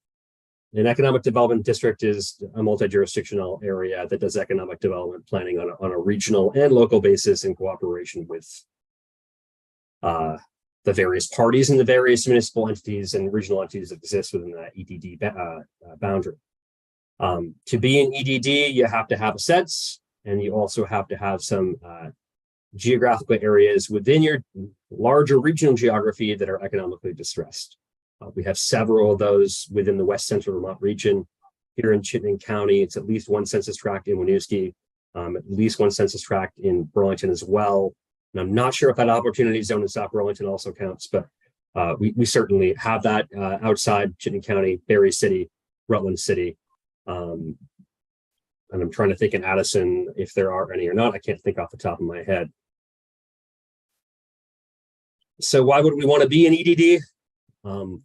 H: An economic development district is a multi-jurisdictional area that does economic development planning on a regional and local basis in cooperation with the various parties and the various municipal entities and regional entities that exist within that EDD boundary. To be an EDD, you have to have a CEDS, and you also have to have some geographical areas within your larger regional geography that are economically distressed. We have several of those within the West Central Vermont region. Here in Chittenden County, it's at least 1 census tract in Winooski, at least 1 census tract in Burlington as well. And I'm not sure if that opportunity zone in South Burlington also counts, but we certainly have that outside Chittenden County, Berry City, Rutland City. And I'm trying to think in Addison if there are any or not. I can't think off the top of my head. So why would we want to be an EDD?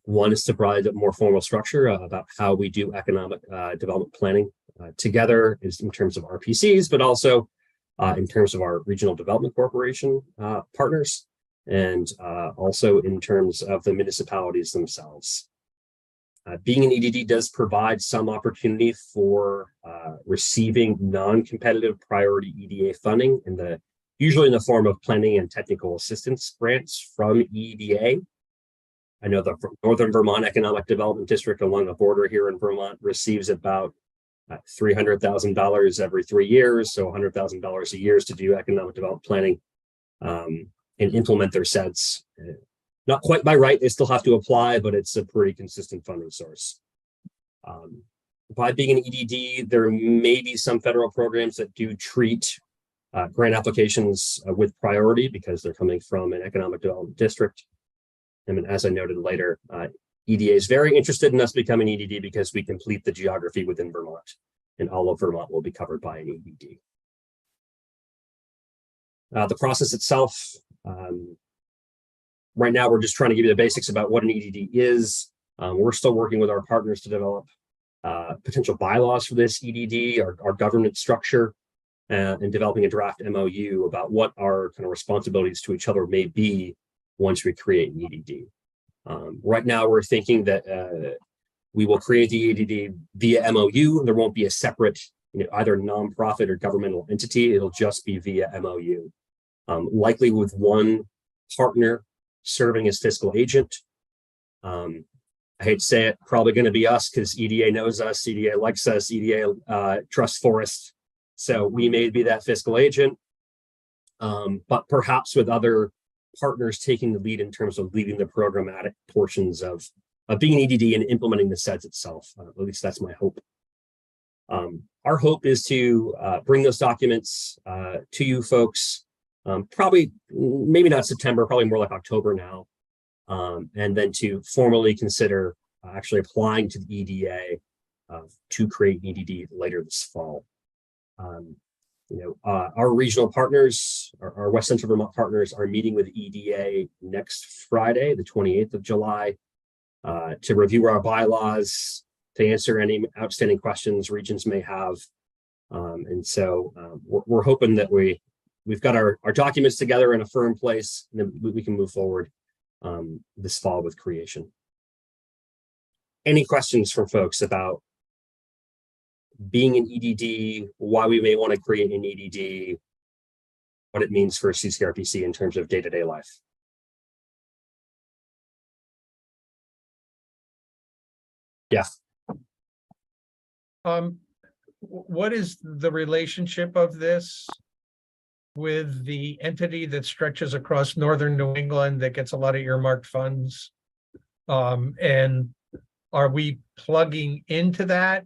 H: One is to provide a more formal structure about how we do economic development planning together is in terms of RPCs, but also in terms of our regional development corporation partners, and also in terms of the municipalities themselves. Being an EDD does provide some opportunity for receiving non-competitive priority EDA funding usually in the form of planning and technical assistance grants from EDA. I know the Northern Vermont Economic Development District along the border here in Vermont receives about $300,000 every 3 years, so $100,000 a year to do economic development planning and implement their sets. Not quite by right, they still have to apply, but it's a pretty consistent funding source. By being an EDD, there may be some federal programs that do treat grant applications with priority because they're coming from an economic development district. And as I noted later, EDA is very interested in us becoming EDD because we complete the geography within Vermont, and all of Vermont will be covered by an EDD. The process itself, right now we're just trying to give you the basics about what an EDD is. We're still working with our partners to develop potential bylaws for this EDD, our governance structure, and developing a draft MOU about what our kind of responsibilities to each other may be once we create an EDD. Right now, we're thinking that we will create the EDD via MOU. There won't be a separate, either nonprofit or governmental entity. It'll just be via MOU, likely with one partner serving as fiscal agent. I hate to say it, probably going to be us because EDA knows us, EDA likes us, EDA trusts Forest. So we may be that fiscal agent, but perhaps with other partners taking the lead in terms of leading the programmatic portions of being an EDD and implementing the sets itself. At least that's my hope. Our hope is to bring those documents to you folks, probably, maybe not September, probably more like October now, and then to formally consider actually applying to the EDA to create an EDD later this fall. Our regional partners, our West Central Vermont partners, are meeting with EDA next Friday, the 28th of July, to review our bylaws, to answer any outstanding questions regions may have. And so we're hoping that we've got our documents together in a firm place, and then we can move forward this fall with creation. Any questions from folks about being an EDD, why we may want to create an EDD, what it means for CCRPC in terms of day-to-day life? Yeah.
D: What is the relationship of this with the entity that stretches across northern New England that gets a lot of earmarked funds? And are we plugging into that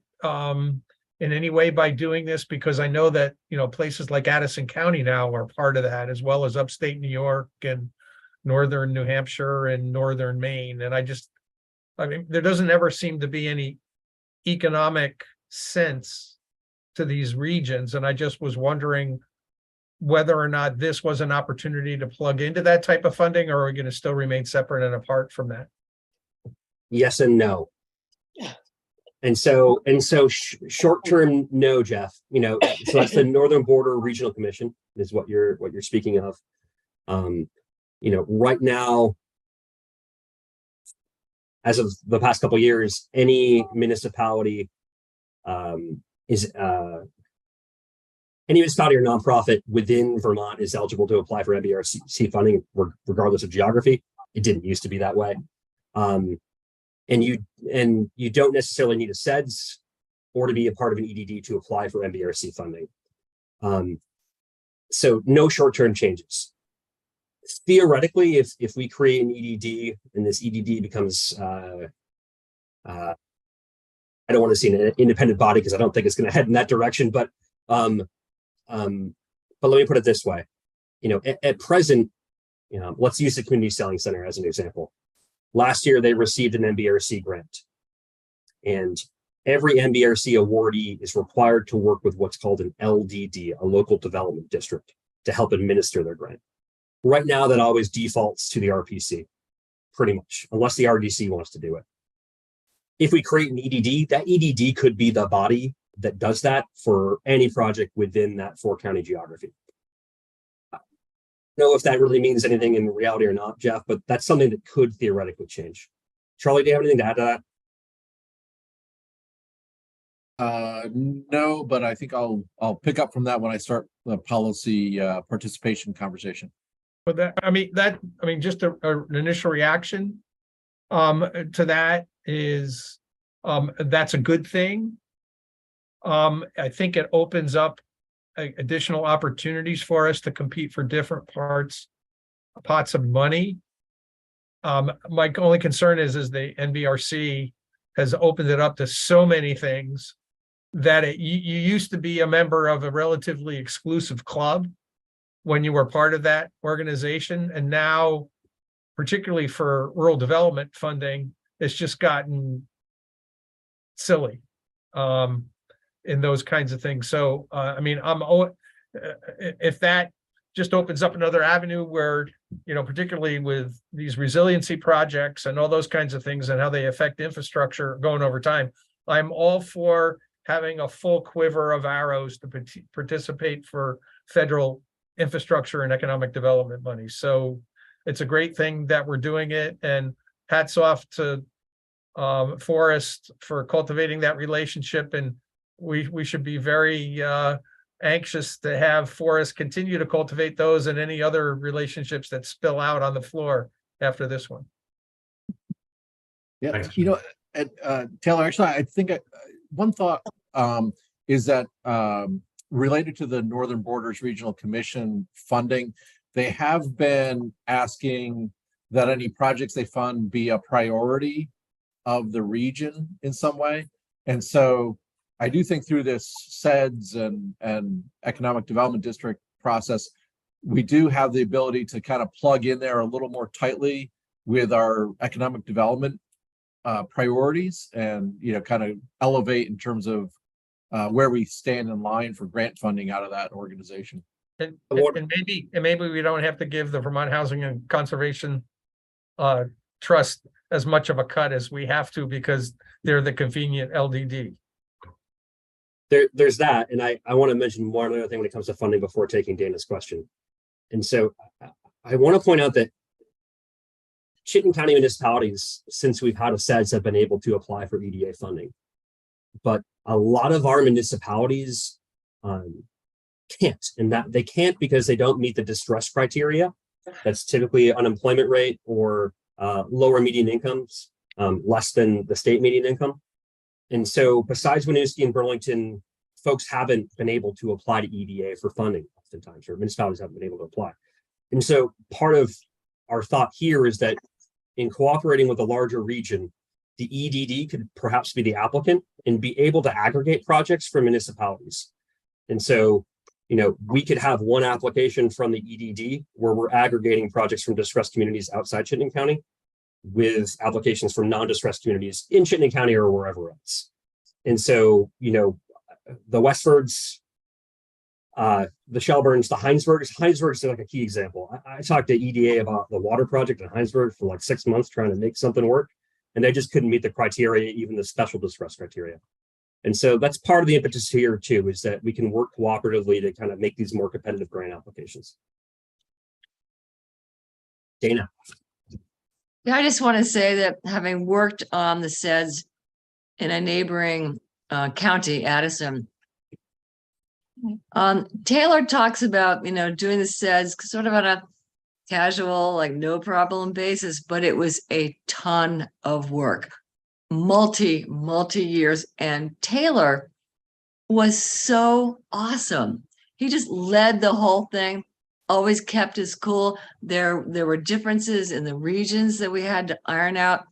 D: in any way by doing this? Because I know that, places like Addison County now are part of that, as well as upstate New York and northern New Hampshire and northern Maine. And I mean, there doesn't ever seem to be any economic sense to these regions. And I just was wondering whether or not this was an opportunity to plug into that type of funding, or are we going to still remain separate and apart from that?
H: Yes and no. And so short term, no, Jeff. So that's the Northern Border Regional Commission is what you're speaking of. Right now, as of the past couple of years, any municipality any municipality or nonprofit within Vermont is eligible to apply for MBRC funding, regardless of geography. It didn't used to be that way. And you don't necessarily need a SEDS or to be a part of an EDD to apply for MBRC funding. So no short-term changes. Theoretically, if we create an EDD and this EDD becomes, I don't want to see an independent body because I don't think it's going to head in that direction. But let me put it this way: at present, let's use the Community Selling Center as an example. Last year, they received an MBRC grant, and every MBRC awardee is required to work with what's called an LDD, a local development district, to help administer their grant. Right now, that always defaults to the RPC, pretty much, unless the RDC wants to do it. If we create an EDD, that EDD could be the body that does that for any project within that 4-county geography. Know if that really means anything in reality or not, Jeff, but that's something that could theoretically change. Charlie, do you have anything to add to
A: that? No, but I think I'll pick up from that when I start the policy participation conversation.
D: But just an initial reaction to that is that's a good thing. I think it opens up additional opportunities for us to compete for different pots of money. My only concern is the NBRC has opened it up to so many things that you used to be a member of a relatively exclusive club when you were part of that organization. And now, particularly for rural development funding, it's just gotten silly in those kinds of things. So, I mean, if that just opens up another avenue where, you know, particularly with these resiliency projects and all those kinds of things and how they affect infrastructure going over time, I'm all for having a full quiver of arrows to participate for federal infrastructure and economic development money. So it's a great thing that we're doing it, and hats off to Forrest for cultivating that relationship. And we should be very anxious to have Forrest continue to cultivate those and any other relationships that spill out on the floor after this one.
A: Yeah,
E: Thanks.
A: you know, Taylor, actually, I think one thought is that related to the Northern Borders Regional Commission funding, they have been asking that any projects they fund be a priority of the region in some way. And so I do think through this SEDS and Economic Development District process, we do have the ability to kind of plug in there a little more tightly with our economic development priorities, and, you know, kind of elevate in terms of where we stand in line for grant funding out of that organization.
D: And maybe we don't have to give the Vermont Housing and Conservation Trust as much of a cut as we have to, because they're the convenient LDD.
H: There's that, and I want to mention one other thing when it comes to funding before taking Dana's question. And so I want to point out that Chittenden County municipalities, since we've had a SEDS, have been able to apply for EDA funding, but a lot of our municipalities can't, and that they can't because they don't meet the distress criteria. That's typically unemployment rate or lower median incomes, less than the state median income. And so besides Winooski and Burlington, folks haven't been able to apply to EDA for funding oftentimes, or municipalities haven't been able to apply. And so part of our thought here is that in cooperating with a larger region, the EDD could perhaps be the applicant and be able to aggregate projects for municipalities. And so, you know, we could have one application from the EDD where we're aggregating projects from distressed communities outside Chittenden County with applications from non-distressed communities in Chittenden County or wherever else. And so, you know, the Westfords, the Shelburnes, the Heinsbergs are like a key example. I talked to EDA about the water project in Heinsberg for like 6 months trying to make something work, and they just couldn't meet the criteria, even the special distress criteria. And so that's part of the impetus here too, is that we can work cooperatively to kind of make these more competitive grant applications. Dana.
Q: Yeah, I just want to say that having worked on the SEDS in a neighboring county, Addison, Taylor talks about, you know, doing the SEDS sort of on a casual, like no problem basis, but it was a ton of work, multi years. And Taylor was so awesome. He just led the whole thing, always kept us cool. There were differences in the regions that we had to iron out.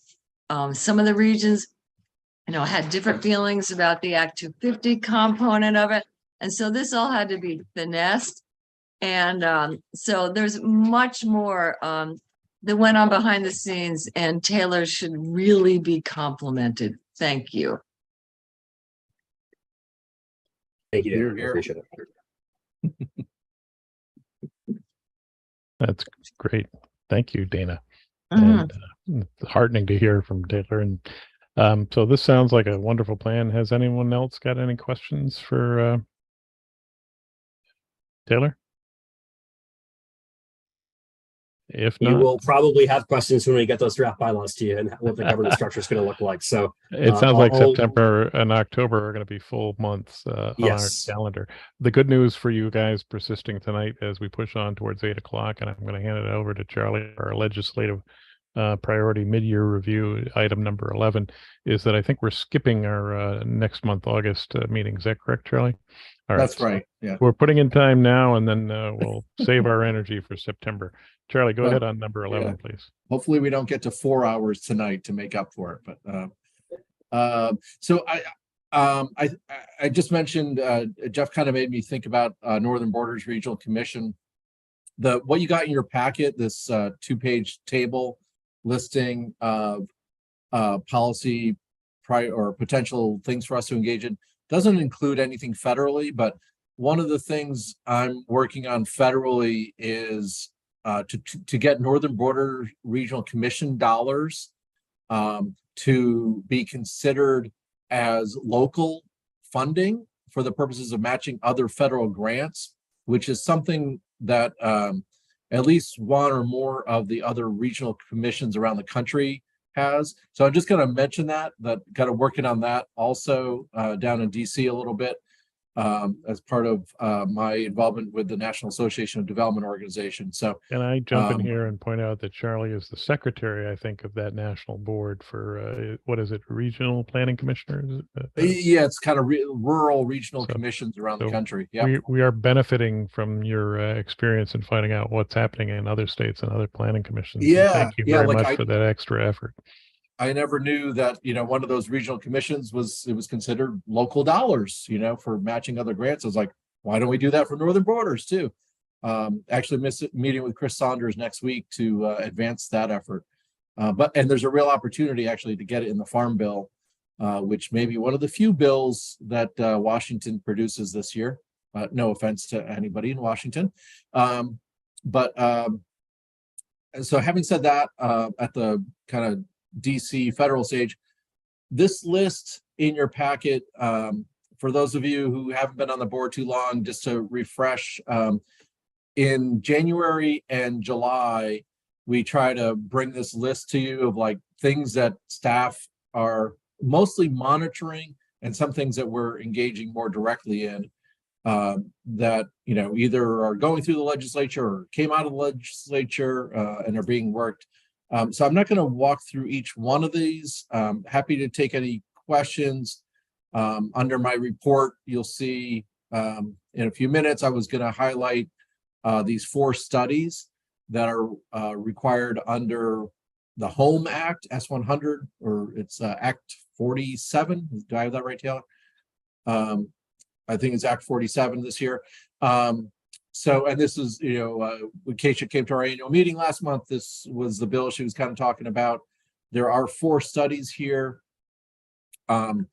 Q: Some of the regions, you know, had different feelings about the Act 250 component of it. And so this all had to be finessed. And so there's much more that went on behind the scenes, and Taylor should really be complimented. Thank you.
H: Thank you, Dana. I appreciate it.
B: That's great. Thank you, Dana. And it's heartening to hear from Taylor. And so this sounds like a wonderful plan. Has anyone else got any questions for Taylor? If
H: you
B: not,
H: will probably have questions when we get those draft bylaws to you and what the governance structure is going to look like. So
B: it sounds like September and October are going to be full months on our calendar. The good news for you guys persisting tonight as we push on towards 8 o'clock, and I'm going to hand it over to Charlie, our legislative priority mid-year review, item number 11, is that I think we're skipping our next month, August meeting. Is that correct, Charlie? All right.
A: That's right. Yeah.
B: We're putting in time now, and then we'll save our energy for September. Charlie, go
A: Well,
B: ahead on number 11,
A: yeah.
B: please.
A: Hopefully we don't get to 4 hours tonight to make up for it. But so I just mentioned, Jeff kind of made me think about Northern Borders Regional Commission. What you got in your packet, this 2-page table listing of policy or potential things for us to engage in, doesn't include anything federally, but one of the things I'm working on federally is to get Northern Border Regional Commission dollars to be considered as local funding for the purposes of matching other federal grants, which is something that at least one or more of the other regional commissions around the country has. So I'm just going to mention that kind of working on that also down in DC a little bit as part of my involvement with the National Association of Development Organization. So
B: can I jump in here and point out that Charlie is the secretary, I think, of that national board for what is it, regional planning commissioners?
A: Yeah, it's kind of rural regional commissions around the country. Yeah,
B: we are benefiting from your experience in finding out what's happening in other states and other planning commissions.
A: Yeah,
B: and thank you very much for that extra effort.
A: I never knew that, one of those regional commissions was considered local dollars, for matching other grants. I was like, why don't we do that for Northern Borders too? Actually meeting with Chris Saunders next week to advance that effort. And there's a real opportunity actually to get it in the Farm Bill, which may be one of the few bills that Washington produces this year. No offense to anybody in Washington. So having said that, at the kind of DC federal stage, this list in your packet, for those of you who haven't been on the board too long, just to refresh, in January and July, we try to bring this list to you of like things that staff are mostly monitoring and some things that we're engaging more directly in that, either are going through the legislature or came out of the legislature and are being worked. So I'm not going to walk through each one of these. Happy to take any questions. Under my report, you'll see in a few minutes, I was going to highlight these 4 studies that are required under the Home Act, S100, or it's Act 47. Do I have that right, Taylor? I think it's Act 47 this year. So, and this is, when Keisha came to our annual meeting last month, this was the bill she was kind of talking about. There are 4 studies here. The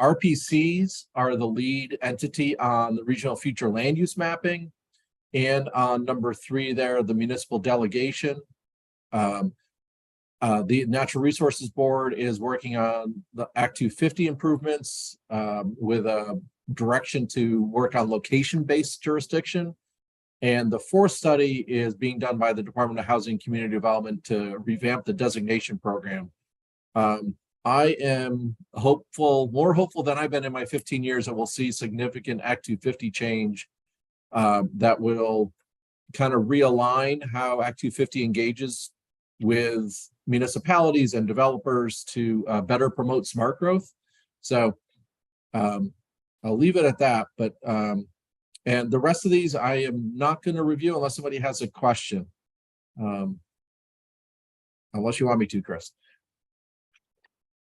A: RPCs are the lead entity on the regional future land use mapping. And on number 3 there, the municipal delegation. The Natural Resources Board is working on the Act 250 improvements with a direction to work on location-based jurisdiction. And the 4th study is being done by the Department of Housing and Community Development to revamp the designation program. I am more hopeful than I've been in my 15 years that we'll see significant Act 250 change that will kind of realign how Act 250 engages with municipalities and developers to better promote smart growth. So I'll leave it at that, but and the rest of these I am not going to review unless somebody has a question. Unless you want me to, Chris.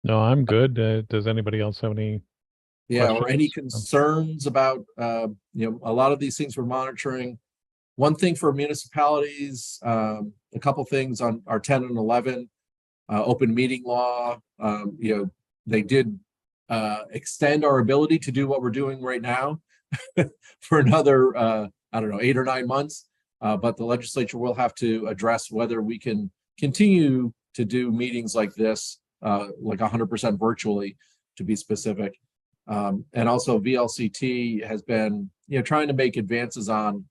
B: No, I'm good. Does anybody else have any questions?
A: Or any concerns about a lot of these things we're monitoring. One thing for municipalities, a couple things on our 10 and 11 open meeting law. They did extend our ability to do what we're doing right now for another, 8 or 9 months. But the legislature will have to address whether we can continue to do meetings like this, like 100% virtually, to be specific. And also VLCT has been, trying to make advances on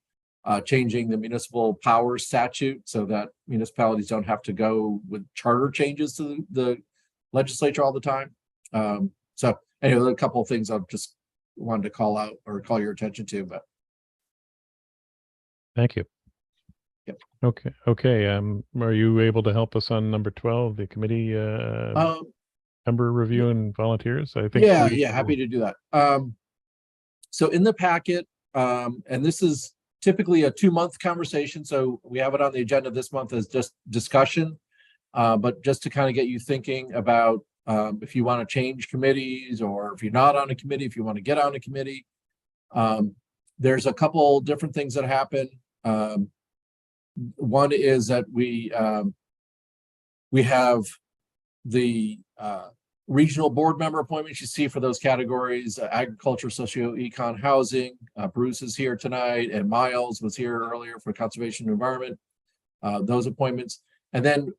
A: changing the municipal powers statute so that municipalities don't have to go with charter changes to the legislature all the time. So anyway, a couple of things I've just wanted to call out or call your attention to. But
B: thank you. Okay. Are you able to help us on number 12, the committee member review and volunteers? I think.
A: Yeah, happy to do that. So in the packet, and this is typically a 2-month conversation, so we have it on the agenda this month as just discussion, but just to kind of get you thinking about if you want to change committees, or if you're not on a committee, if you want to get on a committee. There's a couple different things that happen. One is that we have the regional board member appointments you see for those categories: agriculture, socio-econ, housing. Bruce is here tonight, and Miles was here earlier for conservation and environment. Those appointments, and then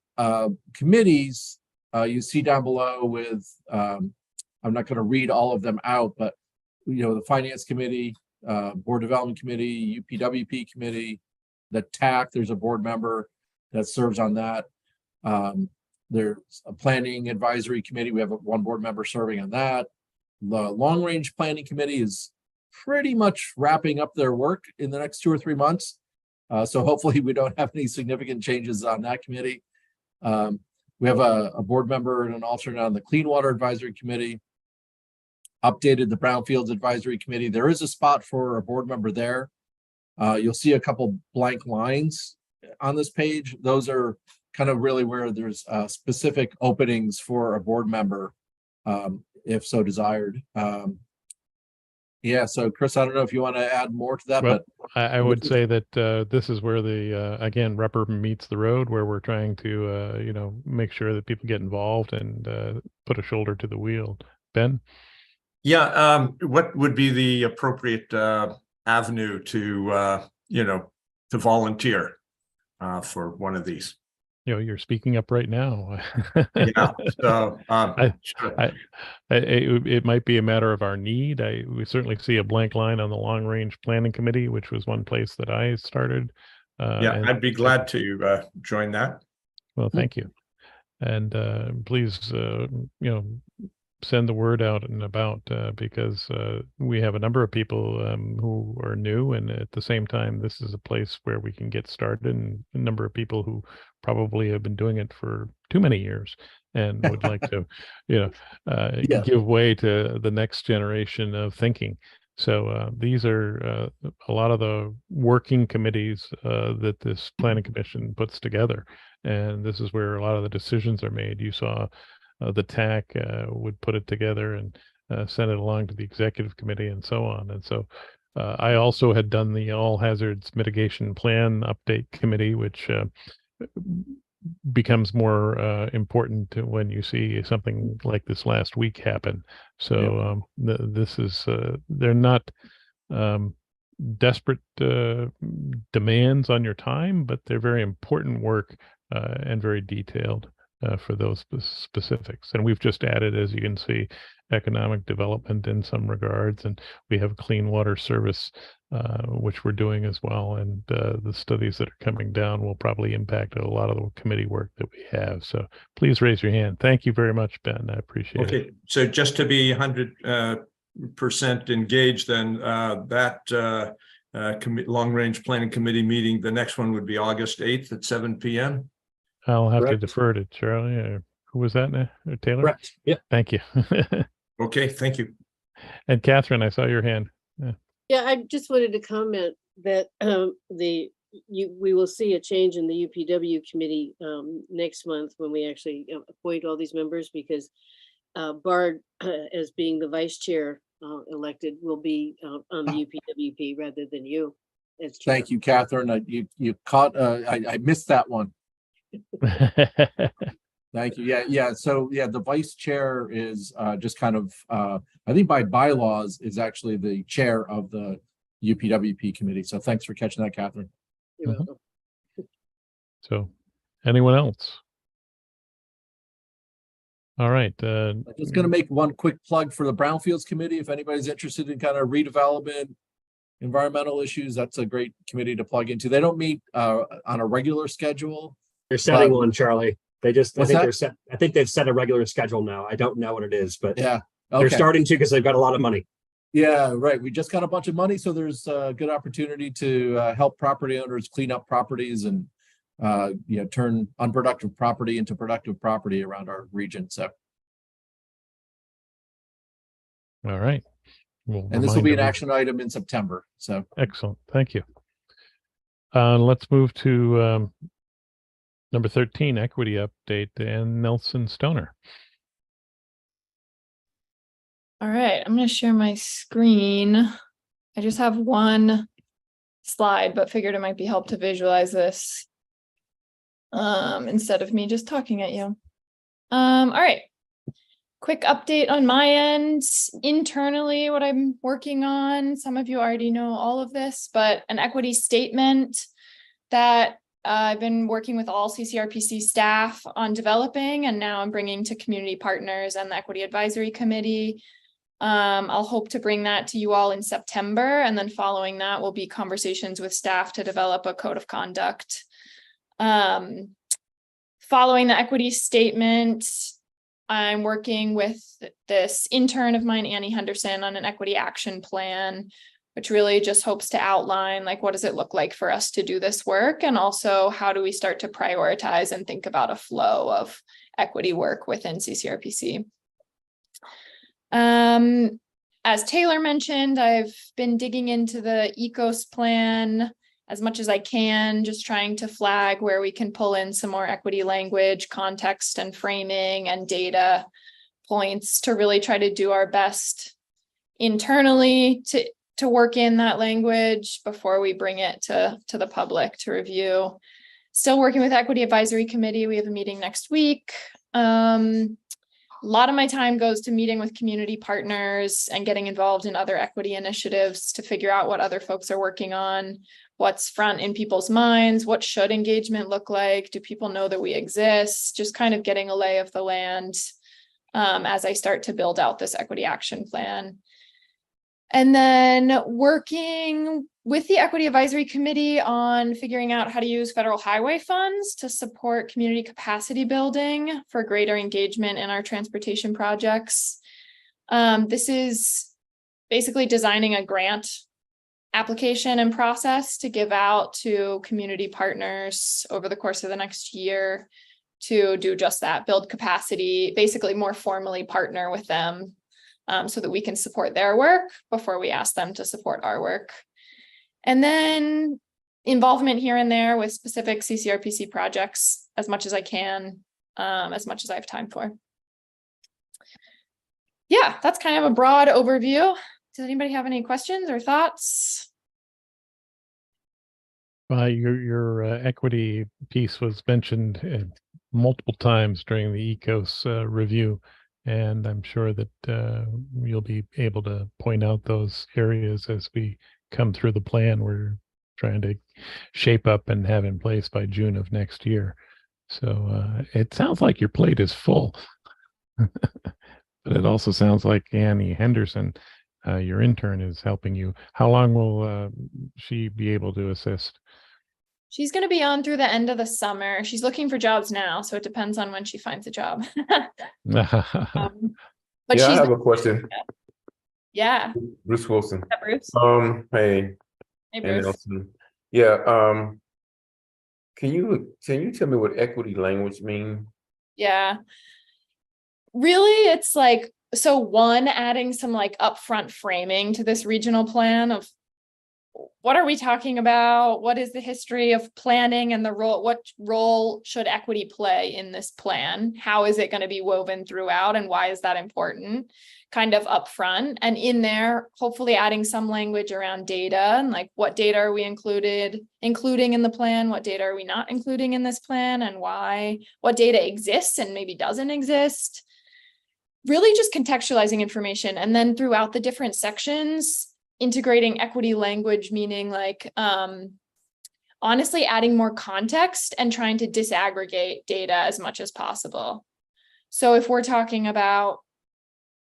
A: committees you see down below with. I'm not going to read all of them out, but the finance committee, board development committee, UPWP committee, the TAC. There's a board member that serves on that. There's a planning advisory committee. We have one board member serving on that. The long range planning committee is pretty much wrapping up their work in the next 2 or 3 months. So hopefully we don't have any significant changes on that committee. We have a board member and an alternate on the Clean Water Advisory Committee. Updated the Brownfields Advisory Committee. There is a spot for a board member there. You'll see a couple blank lines on this page. Those are kind of really where there's specific openings for a board member, if so desired. Yeah, so Chris, I don't know if you want to add more to that,
B: Well,
A: but
B: I would say that this is where the again, rubber meets the road, where we're trying to make sure that people get involved and put a shoulder to the wheel. Ben?
E: Yeah, what would be the appropriate avenue to to volunteer for one of these?
B: You're speaking up right now.
E: Yeah, so
B: it might be a matter of our need. We certainly see a blank line on the long range planning committee, which was one place that I started.
E: Yeah, I'd be glad to join that.
B: Well, thank you, and please, send the word out and about because we have a number of people who are new, and at the same time, this is a place where we can get started, and a number of people who probably have been doing it for too many years and would like to, give way to the next generation of thinking. So these are a lot of the working committees that this planning commission puts together, and this is where a lot of the decisions are made. You saw the TAC would put it together and send it along to the executive committee and so on. And so I also had done the all hazards mitigation plan update committee, which becomes more important when you see something like this last week happen. So this is they're not desperate demands on your time, but they're very important work and very detailed for those specifics. And we've just added, as you can see, economic development in some regards, and we have clean water service, which we're doing as well. And the studies that are coming down will probably impact a lot of the committee work that we have. So please raise your hand. Thank you very much, Ben. I appreciate it.
E: Okay, so just to be 100% engaged, then that long-range planning committee meeting, the next one would be August 8th at 7 p.m.
B: I'll have
H: Correct.
B: to defer to Charlie. Or who was that now? Taylor?
H: Correct. Yeah.
B: Thank you.
E: Okay, thank you.
B: And Catherine, I saw your hand.
O: Yeah, I just wanted to comment that we will see a change in the UPW committee next month when we actually appoint all these members, because Bard, as being the vice chair elected, will be on the UPWP rather than you. As chair.
A: thank you, Catherine. You caught. I missed that one. Thank you. Yeah. So the vice chair is just kind of I think by bylaws is actually the chair of the UPWP committee. So thanks for catching that, Catherine.
O: You're welcome.
B: So anyone else? All right.
A: I'm just going to make one quick plug for the Brownfields committee. If anybody's interested in kind of redevelopment, environmental issues, that's a great committee to plug into. They don't meet on a regular schedule.
H: They're setting one, Charlie. They just, I think they've set a regular schedule now. I don't know what it is, but
A: yeah,
H: they're starting to, because they've got a lot of money.
A: Yeah, right. We just got a bunch of money, so there's a good opportunity to help property owners clean up properties and turn unproductive property into productive property around our region. So,
B: All right. We'll
A: and this will
B: remind
A: be an
B: everyone.
A: action item in September. So
B: Excellent. Thank you. Let's move to number 13, equity update, and Nelson Stoner.
I: All right, I'm going to share my screen. I just have one slide, but figured it might be helpful to visualize this instead of me just talking at you. All right. Quick update on my end. Internally, what I'm working on, some of you already know all of this, but an equity statement that I've been working with all CCRPC staff on developing, and now I'm bringing to community partners and the Equity Advisory Committee. I'll hope to bring that to you all in September, and then following that will be conversations with staff to develop a code of conduct. Following the equity statement, I'm working with this intern of mine, Annie Henderson, on an equity action plan, which really just hopes to outline, like, what does it look like for us to do this work? And also, how do we start to prioritize and think about a flow of equity work within CCRPC? As Taylor mentioned, I've been digging into the ECOS plan as much as I can, just trying to flag where we can pull in some more equity language, context and framing and data points to really try to do our best internally to work in that language before we bring it to the public to review. Still working with Equity Advisory Committee. We have a meeting next week. A lot of my time goes to meeting with community partners and getting involved in other equity initiatives to figure out what other folks are working on, what's front in people's minds, what should engagement look like, do people know that we exist, just kind of getting a lay of the land as I start to build out this equity action plan. And then working with the Equity Advisory Committee on figuring out how to use federal highway funds to support community capacity building for greater engagement in our transportation projects. This is basically designing a grant application and process to give out to community partners over the course of the next year to do just that, build capacity, basically more formally partner with them so that we can support their work before we ask them to support our work. And then involvement here and there with specific CCRPC projects as much as I can, as much as I have time for. Yeah, that's kind of a broad overview. Does anybody have any questions or thoughts?
B: Your equity piece was mentioned multiple times during the ECOS review, and I'm sure that you'll be able to point out those areas as we come through the plan we're trying to shape up and have in place by June of next year. So it sounds like your plate is full, but it also sounds like Annie Henderson, your intern, is helping you. How long will she be able to assist?
I: She's going to be on through the end of the summer. She's looking for jobs now, so it depends on when she finds a job. But
Y: yeah, I have a question.
I: Yeah.
Y: Bruce Wilson.
I: Yeah, Bruce.
Y: Hey.
I: Hey, Bruce.
Y: Nelson. Yeah. Can you tell me what equity language mean?
I: Yeah. Really, it's like, so one, adding some like upfront framing to this regional plan of what are we talking about? What is the history of planning and the role? What role should equity play in this plan? How is it going to be woven throughout, and why is that important? Kind of upfront, and in there, hopefully adding some language around data and like what data are we including in the plan? What data are we not including in this plan, and why? What data exists and maybe doesn't exist? Really just contextualizing information, and then throughout the different sections, integrating equity language, meaning like honestly adding more context and trying to disaggregate data as much as possible. So if we're talking about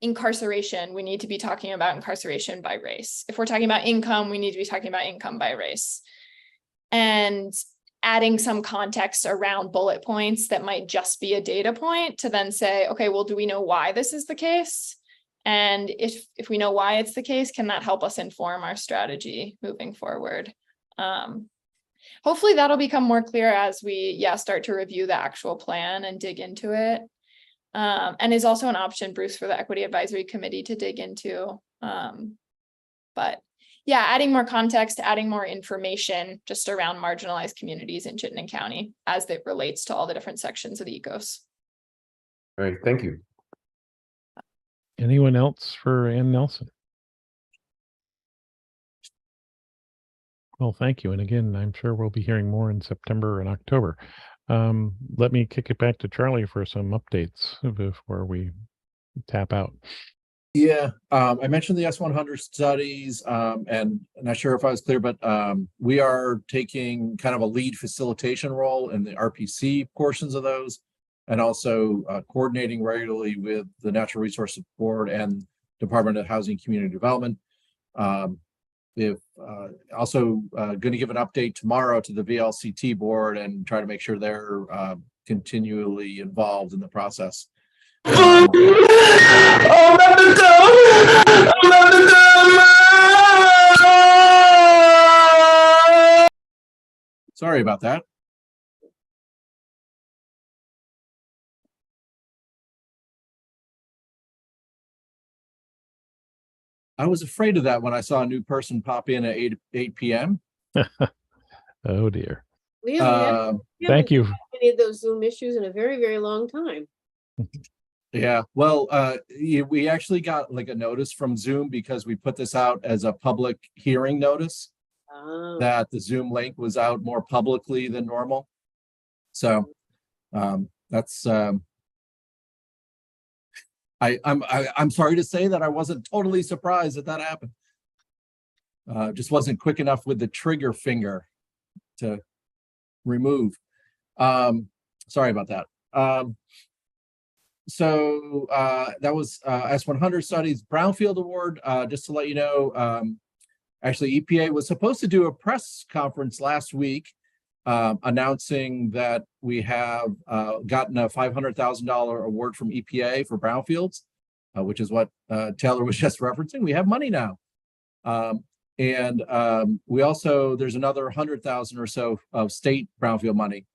I: incarceration, we need to be talking about incarceration by race. If we're talking about income, we need to be talking about income by race. And adding some context around bullet points that might just be a data point to then say, okay, well, do we know why this is the case? And if we know why it's the case, can that help us inform our strategy moving forward? Hopefully that'll become more clear as we start to review the actual plan and dig into it. And is also an option, Bruce, for the Equity Advisory Committee to dig into. But yeah, adding more context, adding more information just around marginalized communities in Chittenden County as it relates to all the different sections of the ECOS.
Y: All right, thank you.
B: Anyone else for Ann Nelson? Well, thank you. And again, I'm sure we'll be hearing more in September and October. Let me kick it back to Charlie for some updates before we tap out.
A: Yeah, I mentioned the S100 studies, and not sure if I was clear, but we are taking kind of a lead facilitation role in the RPC portions of those, and also coordinating regularly with the Natural Resources Board and Department of Housing and Community Development. Also going to give an update tomorrow to the VLCT board and try to make sure they're continually involved in the process. Sorry about that. I was afraid of that when I saw a new person pop in at 8 p.m.
B: Oh dear.
O: We haven't
B: thank you.
O: had any of those Zoom issues in a very, very long time.
A: Yeah, well, we actually got like a notice from Zoom because we put this out as a public hearing notice, that the Zoom link was out more publicly than normal. So that's I'm sorry to say that I wasn't totally surprised that happened. Just wasn't quick enough with the trigger finger to remove. Sorry about that. So that was S100 studies Brownfield Award. Just to let you know, actually EPA was supposed to do a press conference last week announcing that we have gotten a $500,000 award from EPA for brownfields, which is what Taylor was just referencing. We have money now. And we also, there's another 100,000 or so of state brownfield money.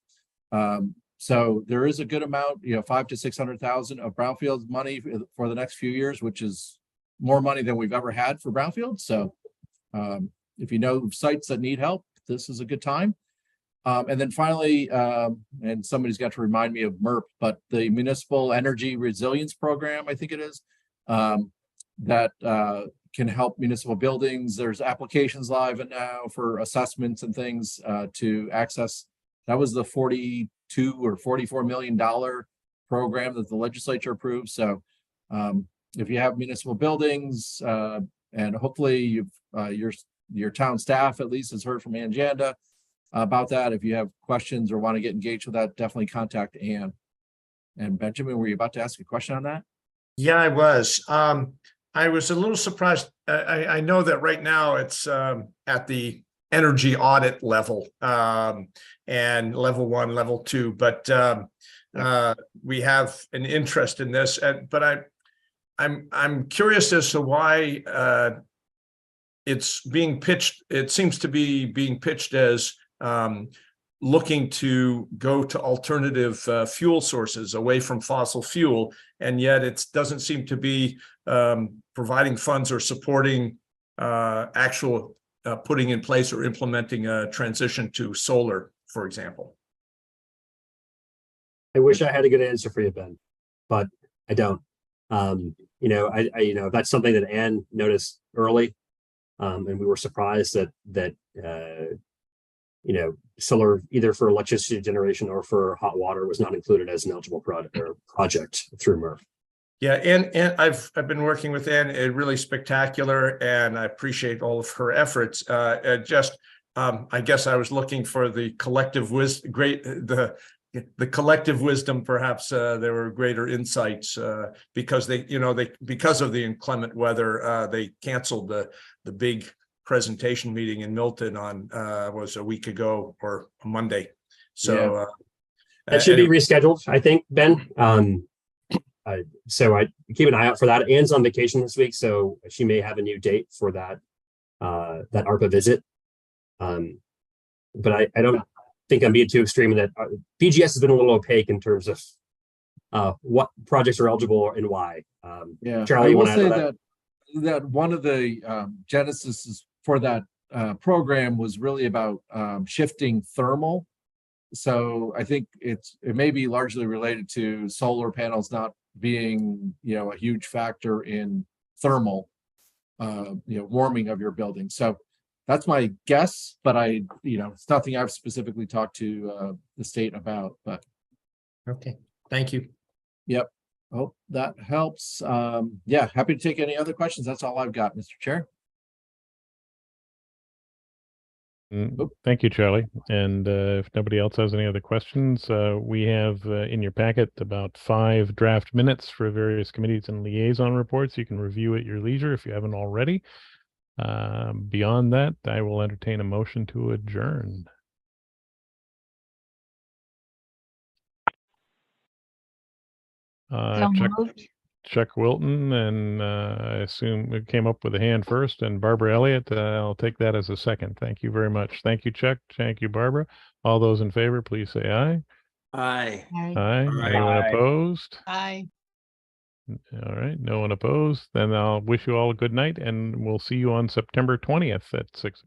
A: So there is a good amount, you know, 500,000 to 600,000 of brownfield money for the next few years, which is more money than we've ever had for brownfield. So if you know sites that need help, this is a good time. And then finally, and somebody's got to remind me of MERP, but the Municipal Energy Resilience Program, I think it is, that can help municipal buildings. There's applications live now for assessments and things to access. That was the $42 or $44 million program that the legislature approved. So if you have municipal buildings, and hopefully your town staff at least has heard from Ann Janda about that. If you have questions or want to get engaged with that, definitely contact Ann. And Benjamin, were you about to ask a question on that?
E: Yeah, I was. I was a little surprised. I know that right now it's at the energy audit level, and level 1, level 2, but we have an interest in this. But I'm curious as to why it's being pitched. It seems to be being pitched as looking to go to alternative fuel sources away from fossil fuel, and yet it doesn't seem to be providing funds or supporting actual putting in place or implementing a transition to solar, for example.
H: I wish I had a good answer for you, Ben, but I don't. You know, that's something that Ann noticed early, and we were surprised that you know, solar either for electricity generation or for hot water was not included as an eligible project through MERP.
E: Yeah, and I've been working with Ann, really spectacular, and I appreciate all of her efforts. I guess I was looking for the collective wisdom, the collective wisdom. Perhaps there were greater insights because because of the inclement weather, they canceled the big presentation meeting in Milton on was a week ago or a Monday. So
H: that should be rescheduled, I think, Ben. So I keep an eye out for that. Anne's on vacation this week, so she may have a new date for that ARPA visit. But I don't think I'm being too extreme in that PGS has been a little opaque in terms of what projects are eligible and why.
A: Yeah,
H: Charlie,
A: I
H: you
A: will
H: want to add
A: say
H: to
A: that one of the genesis for that program was really about shifting thermal. So I think it may be largely related to solar panels not being, a huge factor in thermal, warming of your building. So that's my guess, but it's nothing I've specifically talked to the state about, but.
D: Okay, thank you.
A: Yep. Hope that helps. Yeah, happy to take any other questions. That's all I've got, Mr. Chair.
B: Thank you, Charlie. And if nobody else has any other questions, we have in your packet about 5 draft minutes for various committees and liaison reports. You can review at your leisure if you haven't already. Beyond that, I will entertain a motion to adjourn. Chuck Wilton, and I assume it came up with a hand first, and Barbara Elliott. I'll take that as a second. Thank you very much. Thank you, Chuck. Thank you, Barbara. All those in favor, please say aye.
E: Aye.
B: Aye. Anyone opposed?
W: Aye.
B: All right. No one opposed. Then I'll wish you all a good night, and we'll see you on September 20th at 6.